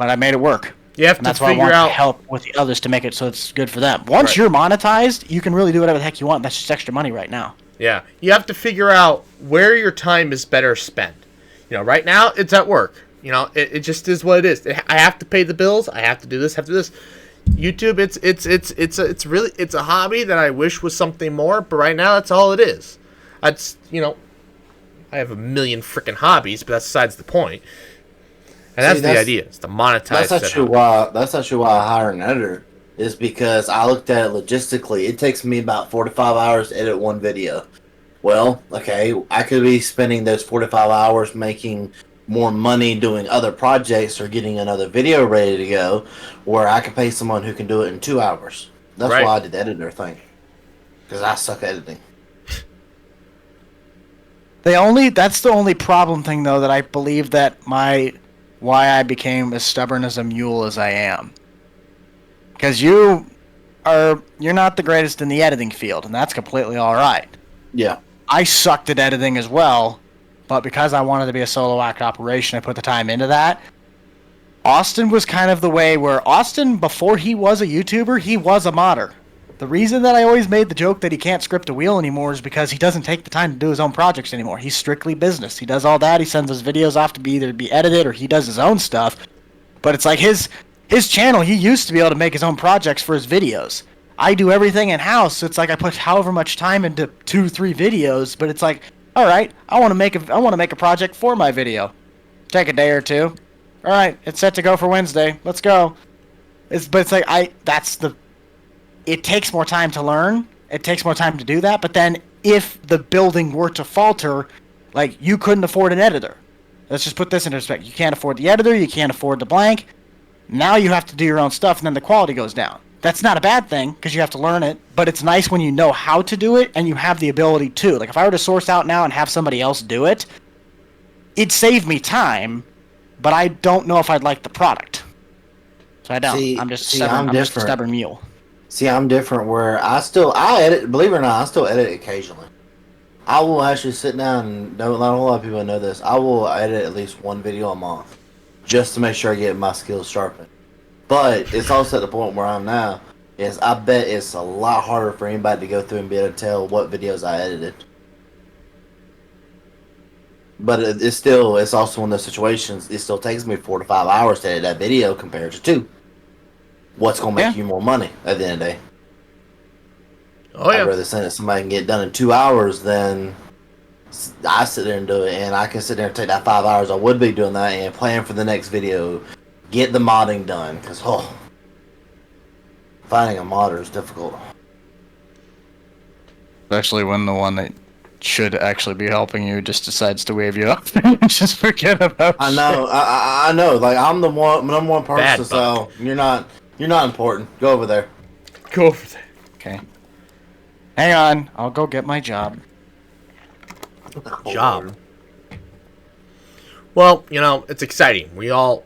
I made it work. You have and to that's why I figure want out to help with the others to make it so it's good for them. Once Right. you're monetized, you can really do whatever the heck you want. That's just extra money right now. Yeah, you have to figure out where your time is better spent. Right now it's at work. It just is what it is. I have to pay the bills. I have to do this. Have to do this. YouTube, it's a hobby that I wish was something more, but right now that's all it is. I have a million freaking hobbies, but that's besides the point. And that's the idea. It's to monetize. That's actually why I hire an editor. Is because I looked at it logistically. It takes me about 45 hours to edit one video. Well, okay, I could be spending those 45 hours making more money doing other projects or getting another video ready to go, where I could pay someone who can do it in 2 hours. That's Right. why I did the editor thing. Because I suck at editing. That's the only problem thing, though, that I believe that why I became as stubborn as a mule as I am. Because you're not the greatest in the editing field, and that's completely all right. Yeah. I sucked at editing as well, but because I wanted to be a solo act operation, I put the time into that. Austin was kind of the way where Austin, before he was a YouTuber, he was a modder. The reason that I always made the joke that he can't script a wheel anymore is because he doesn't take the time to do his own projects anymore. He's strictly business. He does all that. He sends his videos off to either be edited or he does his own stuff. But it's like his channel, he used to be able to make his own projects for his videos. I do everything in-house, so it's like I put however much time into 2-3 videos, but it's like, all right, I want to make a project for my video. Take a day or two. All right, it's set to go for Wednesday. Let's go. It takes more time to learn. It takes more time to do that, but then if the building were to falter, like, you couldn't afford an editor. Let's just put this into perspective. You can't afford the editor, you can't afford the blank. Now you have to do your own stuff, and then the quality goes down. That's not a bad thing, because you have to learn it, but it's nice when you know how to do it, and you have the ability to. Like, if I were to source out now and have somebody else do it, it'd save me time, but I don't know if I'd like the product. So I don't. I'm just a stubborn mule. See, I'm different where I edit, believe it or not, I still edit occasionally. I will actually sit down and, not a lot of people know this, I will edit at least one video a month. Just to make sure I get my skills sharpened. But it's also at the point where I'm now, is I bet it's a lot harder for anybody to go through and be able to tell what videos I edited. But it's also one of those situations, it still takes me 4 to 5 hours to edit that video compared to 2. What's going to make you more money at the end of the day? Oh, yeah. I'd rather send it somebody can get it done in 2 hours than I sit there and do it, and I can sit there and take that 5 hours I would be doing that and plan for the next video, get the modding done, because finding a modder is difficult. Especially when the one that should actually be helping you just decides to wave you up. Just forget about I know, I know. Like, I'm the number one person, Bad so you're not important. Go over there. Go over there. Okay. Hang on, I'll go get my job. Job. Well, it's exciting. Wow,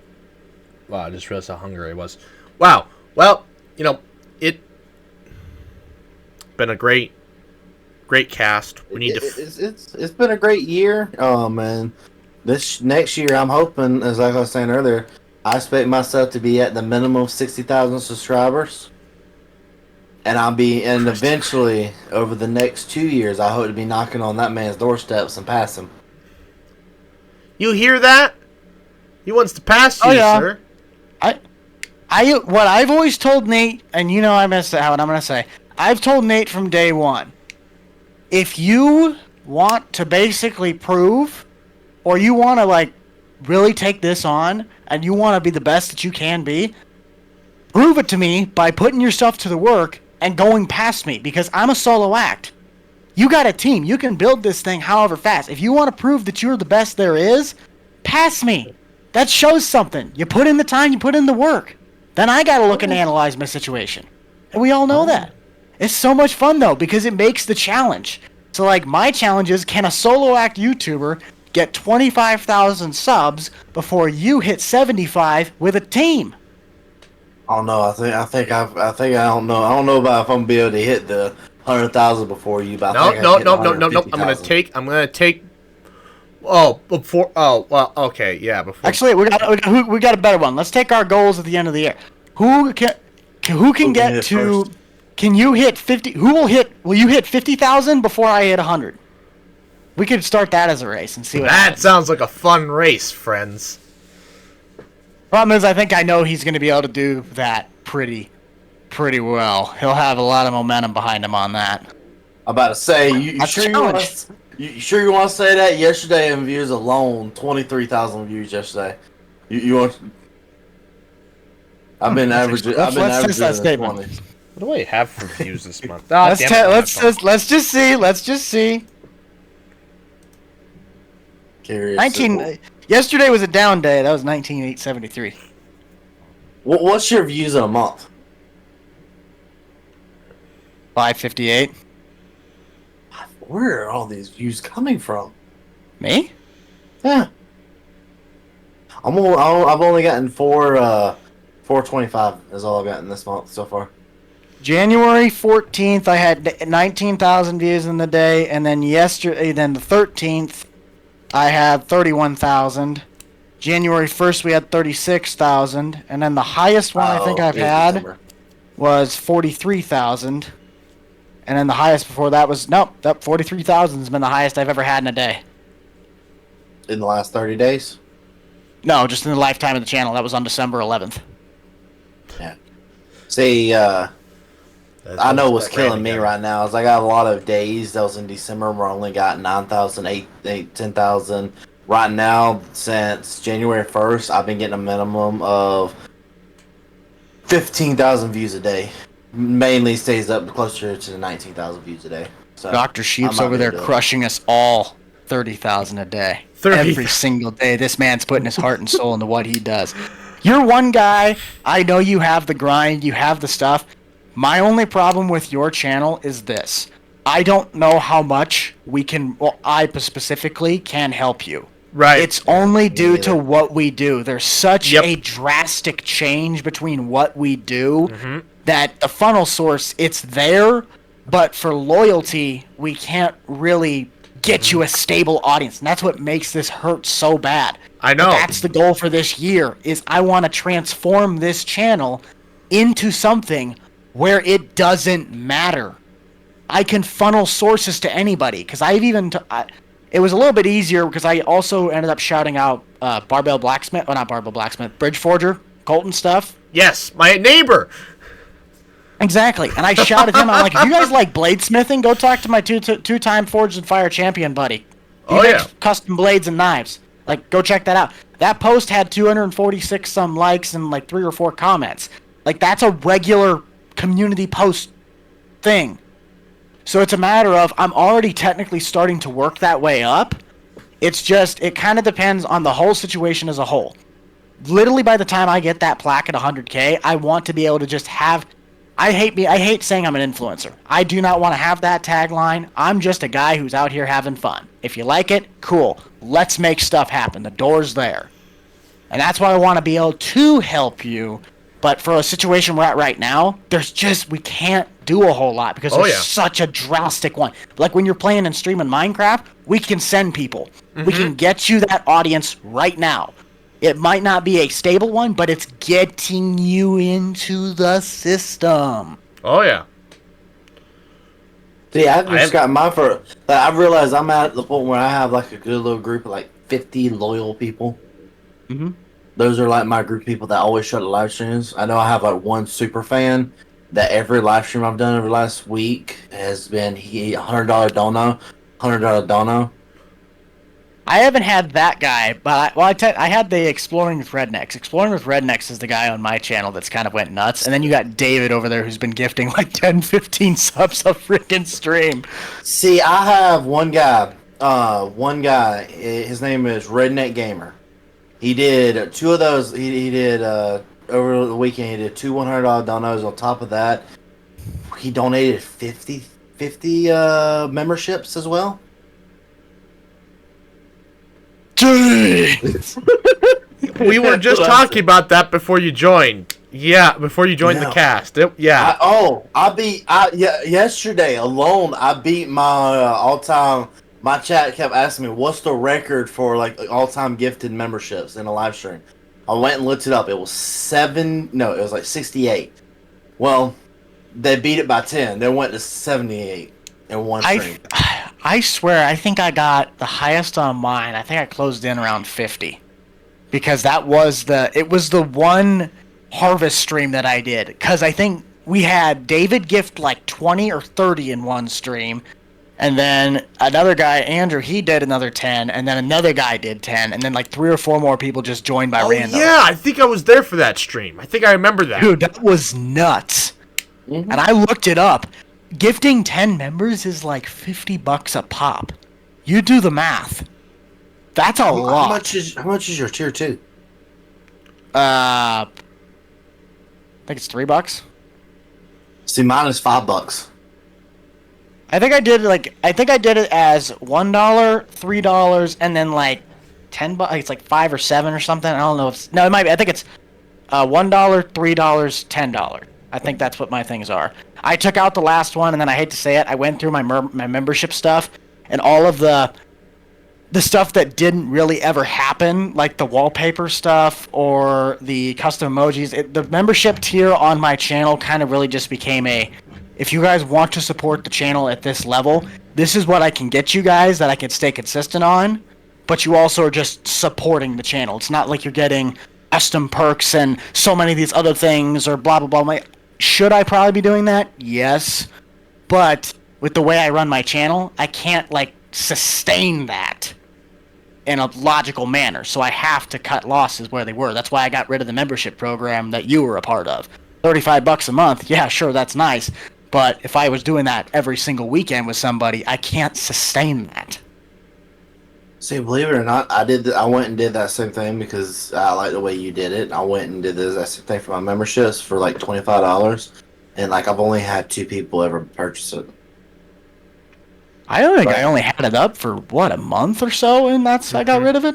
I just realized how hungry I was. Wow. Well, it's been a great cast. We need to. It's been a great year. Oh man, this next year I'm hoping, as like I was saying earlier, I expect myself to be at the minimum of 60,000 subscribers, and eventually over the next 2 years I hope to be knocking on that man's doorsteps and pass him. You hear that? He wants to pass you, sir. What I've always told Nate, and I missed out, what I'm gonna say. I've told Nate from day one, if you want to basically prove, or you want to really take this on, and you want to be the best that you can be, prove it to me by putting yourself to the work and going past me, because I'm a solo act. You got a team. You can build this thing however fast. If you want to prove that you're the best there is, pass me. That shows something. You put in the time, you put in the work. Then I got to look and analyze my situation. And we all know that. It's so much fun, though, because it makes the challenge. So, my challenge is, can a solo act YouTuber get 25,000 subs before you hit 75 with a team. I don't know. I think I don't know. I don't know about if I'm gonna be able to hit the 100,000 before you. But I think I can hit the No. 150,000. I'm gonna take. Oh, before. Oh, well. Okay, yeah. Before. Actually, we got a better one. Let's take our goals at the end of the year. Who can get to? First? Can you hit 50? Will you hit 50,000 before I hit 100? We could start that as a race and see what That happens. sounds like a fun race, friends. Problem is, I think I know he's going to be able to do that pretty well. He'll have a lot of momentum behind him on that. I'm about to say, you That's sure a challenge. you sure you want to say that? Yesterday in views alone, 23,000 views yesterday. You want? I've been averaging. Let's test that statement. 20. What do I have for views this month? Let's just see. Let's just see. Curious. 19. Yesterday was a down day. That was 19,873. What's your views in a month? 558. Where are all these views coming from? Me? Yeah. I've only gotten 425 is all I've gotten this month so far. January 14th, I had 19,000 views in the day, and then the 13th, I had 31,000. January 1st, we had 36,000, and then the highest one I think I've had December. was 43,000. And then the highest before that was 43,000 has been the highest I've ever had in a day. In the last 30 days. No, just in the lifetime of the channel. That was on December 11th. Yeah. See, I know what's killing me right now is I got a lot of days that was in December where I only got 9,000, 10,000. Right now, since January 1st, I've been getting a minimum of 15,000 views a day. Mainly stays up closer to the 19,000 views a day. So Dr. Sheep's over there crushing us all 30,000 a day. 30. Every single day. This man's putting his heart and soul into what he does. You're one guy. I know you have the grind. You have the stuff. My only problem with your channel is this. I don't know how much I specifically can help you. Right. It's only due to what we do. There's such Yep. a drastic change between what we do Mm-hmm. that the funnel source, it's there, but for loyalty, we can't really get you a stable audience. And that's what makes this hurt so bad. I know. But that's the goal for this year, is I want to transform this channel into something where it doesn't matter. I can funnel sources to anybody, because it was a little bit easier because I also ended up shouting out Bridge Forger, Colton stuff. Yes, my neighbor. Exactly, and I shouted him. I'm like, if you guys like bladesmithing, go talk to my two-time Forged and Fire champion buddy. He makes custom blades and knives. Like, go check that out. That post had 246 some likes and like 3 or 4 comments. Like, that's a regular community post thing. So it's a matter of, I'm already technically starting to work that way up. It's just, it kind of depends on the whole situation as a whole. Literally, by the time I get that plaque at 100K, I want to be able to just have... I hate saying I'm an influencer. I do not want to have that tagline. I'm just a guy who's out here having fun. If you like it, cool. Let's make stuff happen. The door's there. And that's why I want to be able to help you. But for a situation we're at right now, we can't do a whole lot because there's such a drastic one. Like when you're playing and streaming Minecraft, we can send people. Mm-hmm. We can get you that audience right now. It might not be a stable one, but it's getting you into the system. Oh, yeah. See, I've just got mine for... I've realized I'm at the point where I have like a good little group of like 50 loyal people. Mm-hmm. Those are like my group of people that always show the live streams. I know I have like one super fan that every live stream I've done over the last week has been $100 dono, $100 dono. I haven't had that guy, but I had the Exploring with Rednecks. Exploring with Rednecks is the guy on my channel that's kind of went nuts. And then you got David over there who's been gifting like 10, 15 subs a freaking stream. See, I have one guy. His name is Redneck Gamer. He did 2 of those. He did over the weekend. He did 2 $100 donos. On top of that, he donated 50 memberships as well. We were just talking about that before you joined. Yeah, before you joined the cast. Yesterday alone, I beat my all-time. My chat kept asking me, "What's the record for like all-time gifted memberships in a live stream?" I went and looked it up. It was 68. Well, they beat it by 10. They went to 78 in one stream. I swear, I think I got the highest on mine. I think I closed in around 50. Because it was the one harvest stream that I did. Because I think we had David gift like 20 or 30 in one stream. And then another guy, Andrew, he did another 10. And then another guy did 10. And then like 3 or 4 more people just joined by random. Yeah, I think I was there for that stream. I think I remember that. Dude, that was nuts. Mm-hmm. And I looked it up. Gifting 10 members is like $50 a pop. You do the math. That's a lot. How much is your tier 2? I think it's $3. See, mine is $5. I think I did it as $1, $3, and then like $10. It's like 5 or 7 or something. I don't know if it might be. I think it's $1, $3, $10. I think that's what my things are. I took out the last one, and then I hate to say it, I went through my membership stuff, and all of the stuff that didn't really ever happen, like the wallpaper stuff or the custom emojis. The membership tier on my channel kind of really just became if you guys want to support the channel at this level, this is what I can get you guys that I can stay consistent on, but you also are just supporting the channel. It's not like you're getting custom perks and so many of these other things or blah, blah, blah. Should I probably be doing that? Yes. But with the way I run my channel, I can't, sustain that in a logical manner. So I have to cut losses where they were. That's why I got rid of the membership program that you were a part of. $35 a month, yeah, sure, that's nice. But if I was doing that every single weekend with somebody, I can't sustain that. See, believe it or not, I went and did that same thing because I like the way you did it. I went and did that same thing for my memberships for like $25, and I've only had 2 people ever purchase it. I don't think I only had it up for a month or so, and I got rid of it.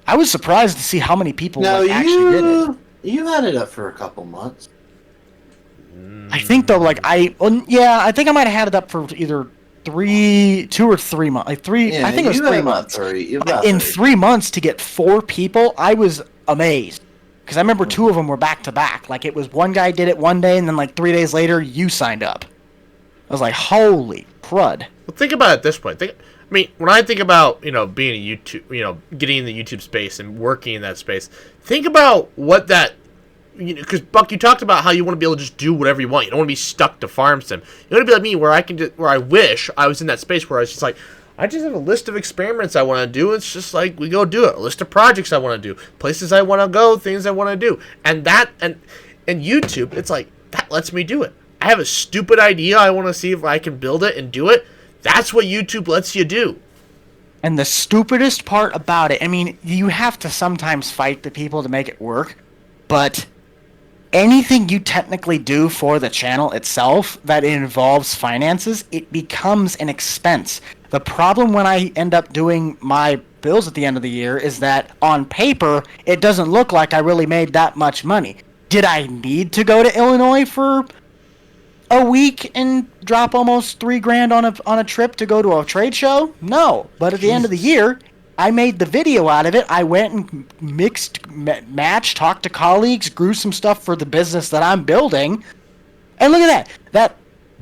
I was surprised to see how many people actually did it. You had it up for a couple months. I think though, I think I might have had it up for either 2 or 3 months. I think it was 3 months. In 3 months to get 4 people, I was amazed. Because I remember 2 of them were back to back. It was one guy did it one day, and then 3 days later, you signed up. I was like, holy crud. Well, think about it this way. When I think about, being a YouTube, getting in the YouTube space and working in that space, think about what that, because Buck, you talked about how you want to be able to just do whatever you want. You don't want to be stuck to farm sim. You want to be like me, where I wish I was in that space where I was just like, I just have a list of experiments I want to do. It's just we go do it. A list of projects I want to do, places I want to go, things I want to do, and YouTube, it's that lets me do it. I have a stupid idea. I want to see if I can build it and do it. That's what YouTube lets you do. And the stupidest part about it, you have to sometimes fight the people to make it work, but anything you technically do for the channel itself that involves finances, it becomes an expense. The problem when I end up doing my bills at the end of the year is that on paper, it doesn't look like I really made that much money. Did I need to go to Illinois for a week and drop almost $3,000 on a trip to go to a trade show? No. But at the end of the year, I made the video out of it. I went and matched, talked to colleagues, grew some stuff for the business that I'm building. And look at that.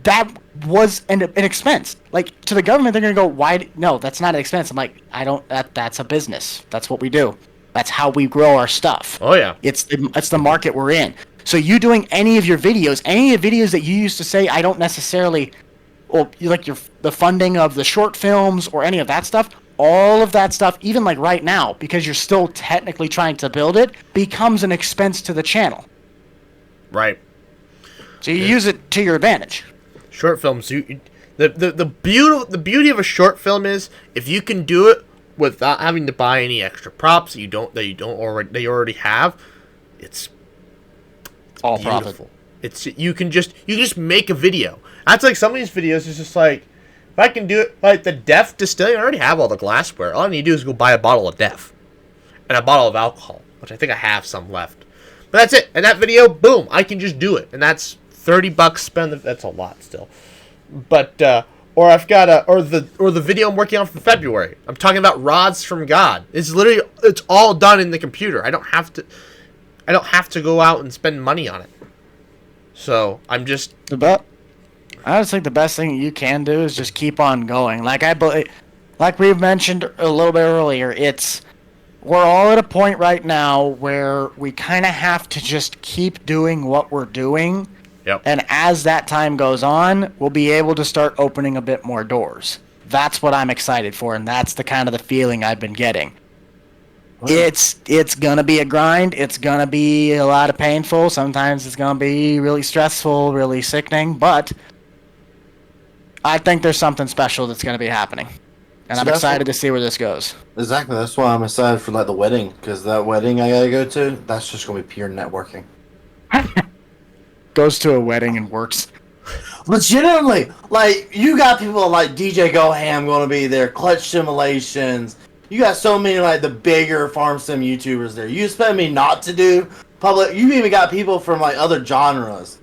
That was an expense. To the government, they're going to go, why? No, that's not an expense. I'm like, that's a business. That's what we do. That's how we grow our stuff. Oh, yeah. It's the market we're in. So you doing any of your videos that you used to say, I don't necessarily, the funding of the short films or any of that stuff, all of that stuff, even right now, because you're still technically trying to build it, becomes an expense to the channel. Right. So you use it to your advantage. Short films, the beauty of a short film is if you can do it without having to buy any extra props that you already have, it's all beautiful. Profit. It's you can just make a video. That's some of these videos is just If I can do it like the Def distilling, I already have all the glassware. All I need to do is go buy a bottle of Def and a bottle of alcohol, which I think I have some left. But that's it. And that video, boom, I can just do it. And that's $30 spent. That's a lot still. But or I've got or the video I'm working on for February. I'm talking about Rods from God. It's all done in the computer. I don't have to go out and spend money on it. So I'm just I just think the best thing you can do is just keep on going. Like we've mentioned a little bit earlier, we're all at a point right now where we kind of have to just keep doing what we're doing. Yep. And as that time goes on, we'll be able to start opening a bit more doors. That's what I'm excited for, and that's the kind of the feeling I've been getting. Wow. It's gonna be a grind. It's gonna be a lot of painful. Sometimes it's gonna be really stressful, really sickening, but I think there's something special that's gonna be happening. And I'm excited to see where this goes. Exactly. That's why I'm excited for the wedding, because that wedding I gotta go to, that's just gonna be pure networking. Goes to a wedding and works. Legitimately, you got people like DJ Go Ham gonna be there, Clutch Simulations. You got so many the bigger farm sim YouTubers there. You expect me not to do public? You even got people from other genres,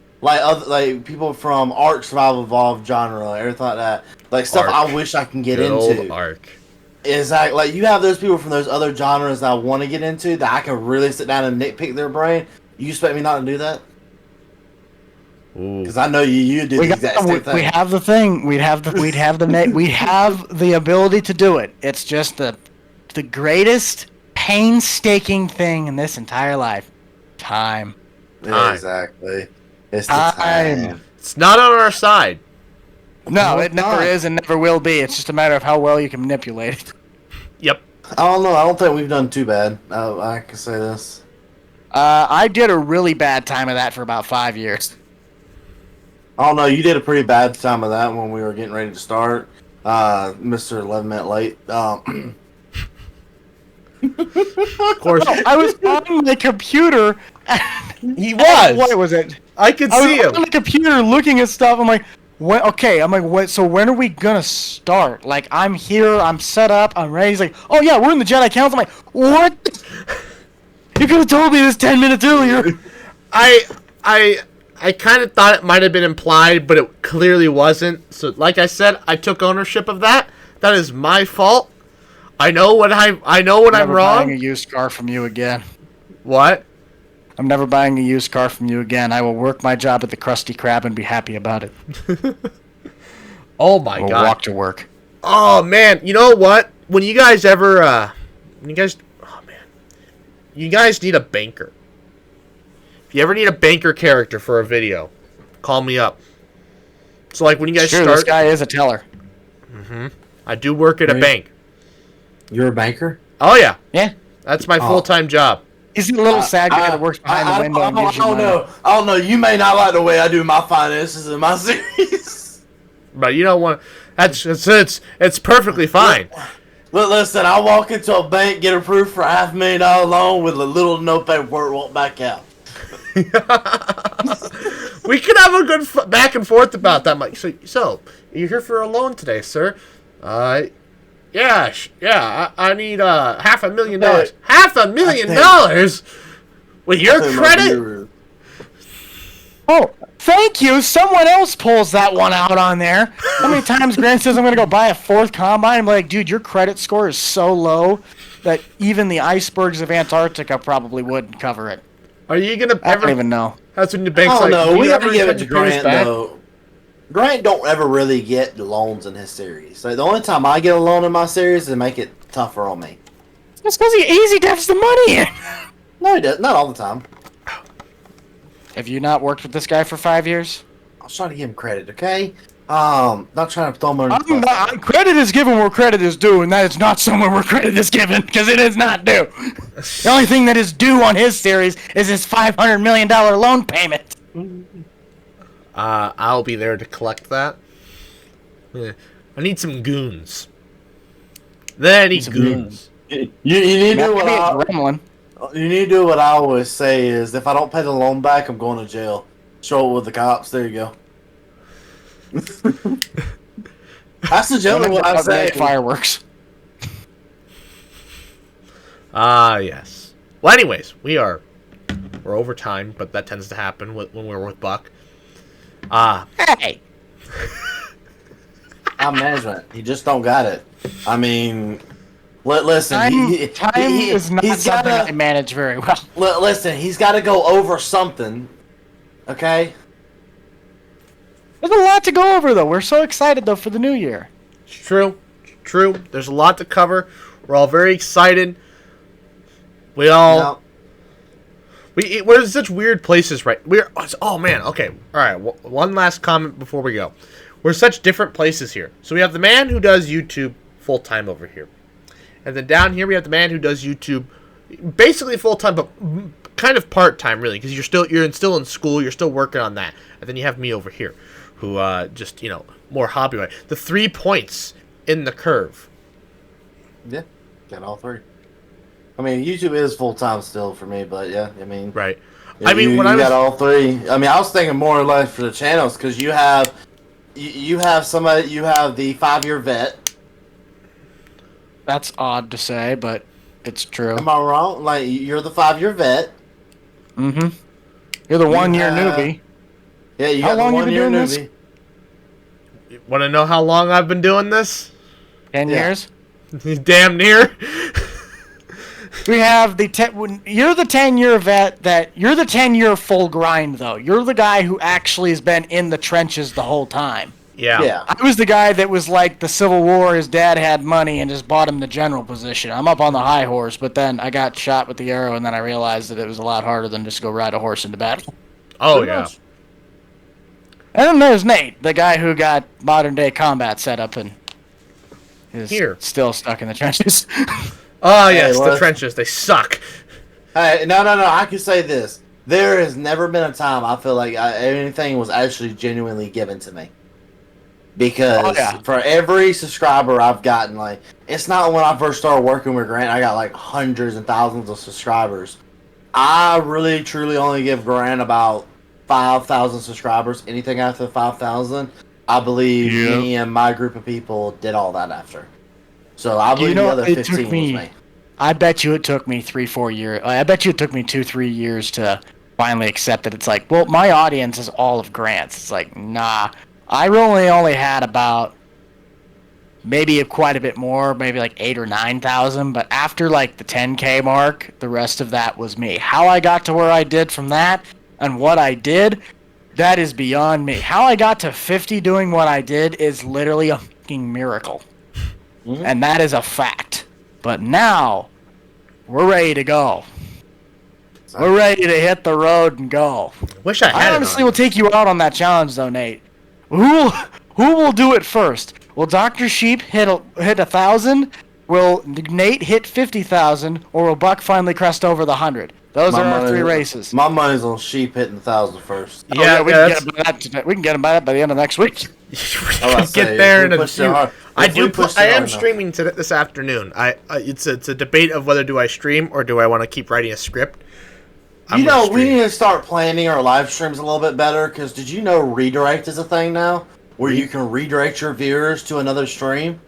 people from Ark Survival Evolved genre, everything like that. Stuff Ark. I wish I can get Good into. old Ark. Exactly. You have those people from those other genres that I want to get into that I can really sit down and nitpick their brain. You expect me not to do that? Because I know you do the exact same thing. We have the thing. We have the ability to do it. It's just the greatest painstaking thing in this entire life. Time. Exactly. It's the time. It's not on our side. No, it never is and never will be. It's just a matter of how well you can manipulate it. Yep. I don't know. I don't think we've done too bad. I can say this. I did a really bad time of that for about 5 years. I don't know. You did a pretty bad time of that when we were getting ready to start. Mr. 11 minute late. Of course. No, I was on the computer. He was. What was it? I could see him. On the computer looking at stuff. I'm like, what? Okay. I'm like, what? So when are we gonna start? Like, I'm here. I'm set up. I'm ready. He's like, oh yeah, we're in the Jedi Council. I'm like, what? You could have told me this 10 minutes earlier. I kind of thought it might have been implied, but it clearly wasn't. So, like I said, I took ownership of that. That is my fault. I know when I'm wrong. I'm never buying a used car from you again. What? I'm never buying a used car from you again. I will work my job at the Krusty Krab and be happy about it. Oh my God. Walk to work. Oh man, you know what? When you guys ever, you guys need a banker. If you ever need a banker character for a video, call me up. So like when you guys start, this guy is a teller. Mm-hmm. I do work at a bank. You're a banker? Oh yeah. Yeah. That's my full-time job. He's a little sad guy that works behind the window and gives you money. I don't know. You may not like the way I do my finances in my series. But you don't want. It's perfectly fine. But listen, I walk into a bank, get approved for $500,000 loan with a little no paperwork, walk back out. We could have a good back and forth about that, Mike. So you're here for a loan today, sir? Yeah. I need $500,000. $500,000 with your credit? Oh, thank you. Someone else pulls that one out on there. How many times Grant says I'm going to go buy a 4th combine? I'm like, dude, your credit score is so low that even the icebergs of Antarctica probably wouldn't cover it. Are you going to ever... I don't even know. That's when the bank's like... Oh, no, we have to give it to Grant, though. Grant don't ever really get the loans in his series. So the only time I get a loan in my series is to make it tougher on me. It's because he easy debts the money in. No, he doesn't. Not all the time. Have you not worked with this guy for 5 years? I was trying to give him credit, okay? Not trying to throw him under the bus. Credit is given where credit is due, and that is not somewhere where credit is given, because it is not due. The only thing that is due on his series is his $500 million loan payment. I'll be there to collect that. I need some goons. Then I need goons. You need to do what you need to do what I always say is, if I don't pay the loan back, I'm going to jail. Show it with the cops. There you go. That's generally what I say. Fireworks. Yes. Well, anyways, we're over time, but that tends to happen when we're with Buck. Hey. I'm management. He just don't got it. I mean, listen. Time is not something I manage very well. Listen, he's got to go over something. Okay. There's a lot to go over, though. We're so excited, though, for the new year. It's true. There's a lot to cover. We're all very excited. We're in such weird places, right? Oh man. Okay. All right. One last comment before we go. We're such different places here. So we have the man who does YouTube full time over here, and then down here we have the man who does YouTube basically full time, but kind of part time, really, because you're still in school. You're still working on that, and then you have me over here, who just more hobby wise. The 3 points in the curve. Yeah, got all three. I mean, YouTube is full time still for me, but yeah, I mean, right. I mean, you got all three. I mean, I was thinking more or less for the channels because you have somebody, you have the 5-year vet. That's odd to say, but it's true. Am I wrong? Like, you're the 5-year vet. Mm-hmm. You're the 1-year newbie. Yeah, you got the 1-year newbie. You want to know how long I've been doing this? 10 years. Damn near. We have you're the 10-year vet. You're the 10-year full grind, though. You're the guy who actually has been in the trenches the whole time. Yeah. I was the guy that was like the Civil War. His dad had money and just bought him the general position. I'm up on the high horse, but then I got shot with the arrow, and then I realized that it was a lot harder than just go ride a horse into battle. Oh, yeah. And then there's Nate, the guy who got modern-day combat set up and is still stuck in the trenches. Oh, yes, the trenches. They suck. Hey, no. I can say this. There has never been a time I feel like anything was actually genuinely given to me. Because for every subscriber I've gotten, like, it's not when I first started working with Grant, I got like hundreds and thousands of subscribers. I really, truly only give Grant about 5,000 subscribers. Anything after 5,000, I believe me and my group of people did all that after. So I believe the other 15 was me. I bet you it took me 3-4 years. I bet you it took me 2-3 years to finally accept that. It's like, well, my audience is all of Grant's. It's like, nah. I only had about maybe quite a bit more, maybe like 8,000 or 9,000. But after like the 10K mark, the rest of that was me. How I got to where I did from that and what I did, that is beyond me. How I got to 50 doing what I did is literally a fucking miracle. Mm-hmm. And that is a fact. But now, we're ready to go. We're ready to hit the road and go. Wish I had I honestly will take you out on that challenge, though, Nate. Who will do it first? Will Dr. Sheep hit 1,000? Will Nate hit 50,000? Or will Buck finally crest over the 100? Those are our 3 races. My money's on Sheep hitting 1,000 first. We can get him by the end of next week. Get there in a few. I am streaming this afternoon. It's a debate of whether do I stream or do I want to keep writing a script. We need to start planning our live streams a little bit better, because did you know redirect is a thing now? Where you can redirect your viewers to another stream?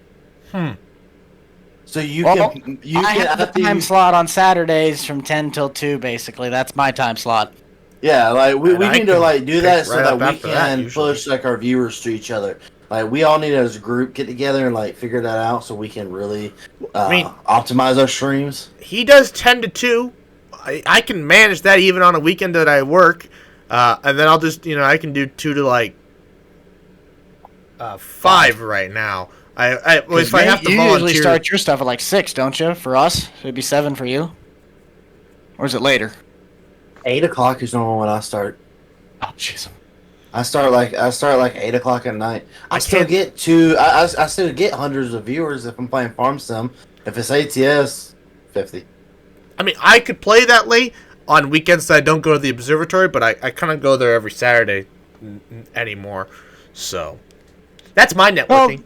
So I have the time slot on Saturdays from 10 till 2, basically. That's my time slot. Yeah, like we need to do that so that we can push like our viewers to each other. Like, we all need to, as a group, get together and like figure that out so we can really optimize our streams. He does 10 to 2. I can manage that even on a weekend that I work, and then I'll just I can do 2 to like 5 right now. If I have to volunteer, you usually start your stuff at like 6, don't you? For us, it'd be 7 for you, or is it later? 8 o'clock is normal when I start. Oh, jeez. I start like 8 o'clock at night. I still get hundreds of viewers if I'm playing Farm Sim. If it's ATS, 50. I mean, I could play that late on weekends that I don't go to the observatory, but I kind of go there every Saturday anymore. So that's my networking. Well,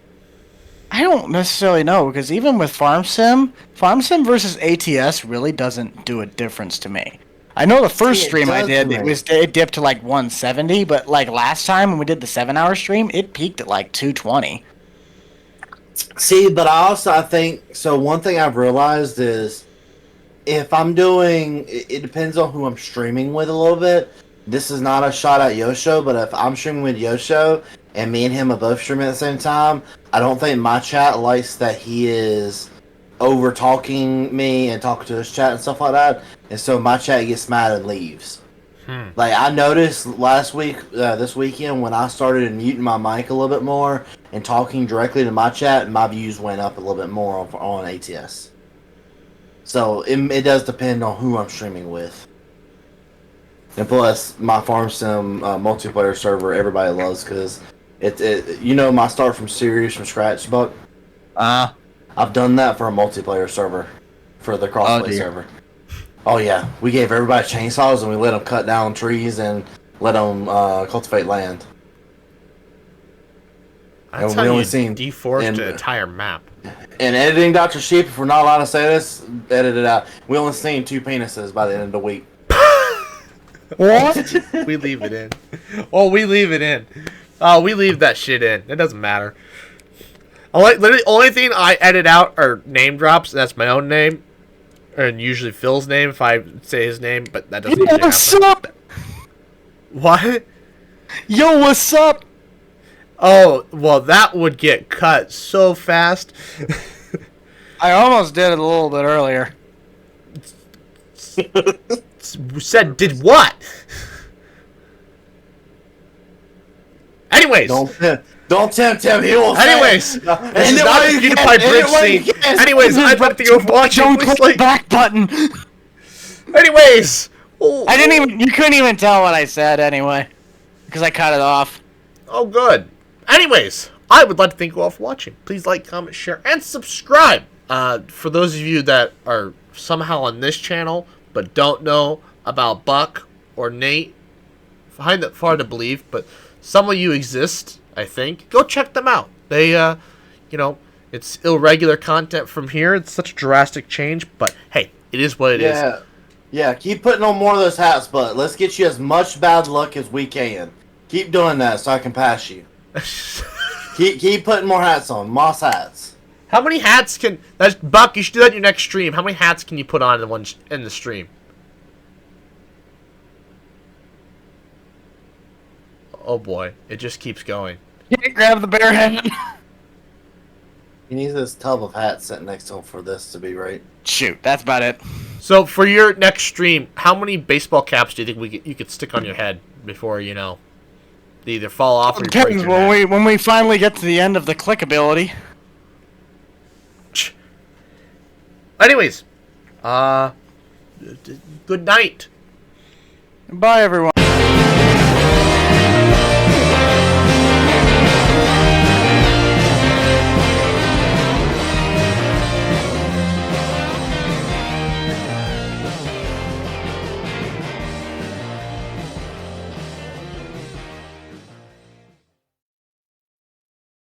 I don't necessarily know, because even with Farm Sim versus ATS really doesn't do a difference to me. I know the first stream I did, it dipped to like 170, but like last time when we did the 7-hour stream, it peaked at like 220. See, but I think so. One thing I've realized is if I'm doing, it depends on who I'm streaming with a little bit. This is not a shot at Yosho, but if I'm streaming with Yosho and me and him are both streaming at the same time, I don't think my chat likes that he is over talking me and talking to his chat and stuff like that, and so my chat gets mad and leaves. Like I noticed last week, this weekend when I started muting my mic a little bit more and talking directly to my chat, my views went up a little bit more on ATS. So it does depend on who I'm streaming with. And plus, my farm sim multiplayer server everybody loves because my start from series from scratch, but I've done that for a multiplayer server for the crossplay server. Oh yeah, we gave everybody chainsaws and we let them cut down trees and let them cultivate land. That's how you deforest an entire map. And editing Dr. Sheep, if we're not allowed to say this, edit it out. We only seen 2 penises by the end of the week. What? We leave it in. Oh, we leave it in. Oh, we leave that shit in. It doesn't matter. Literally, only thing I edit out are name drops. That's my own name. And usually Phil's name if I say his name, but that doesn't usually what's happen. up? What? Yo, what's up? Oh, well, that would get cut so fast. I almost did it a little bit earlier. Said did what? Anyways. Don't tempt him. He will. Anyways, this is not a PewDiePie bridge scene. Anyways, I'd like to go watch. Don't click the back button. Anyways, I didn't even. You couldn't even tell what I said anyway, because I cut it off. Oh, good. Anyways, I would like to thank you all for watching. Please like, comment, share, and subscribe. For those of you that are somehow on this channel but don't know about Buck or Nate, find that hard to believe, but some of you exist. I think. Go check them out. They, it's irregular content from here. It's such a drastic change, but hey, it is what it is. Yeah, keep putting on more of those hats, but let's get you as much bad luck as we can. Keep doing that so I can pass you. keep putting more hats on. Moss hats. How many hats can... Buck, you should do that in your next stream. How many hats can you put on in the stream? Oh boy, it just keeps going. Grab the bear hat. He needs this tub of hats sitting next to him for this to be right. Shoot, that's about it. So for your next stream, how many baseball caps do you think you could stick on your head before they either fall off or you break your neck? When we finally get to the end of the clickability. Anyways, good night. Bye, everyone.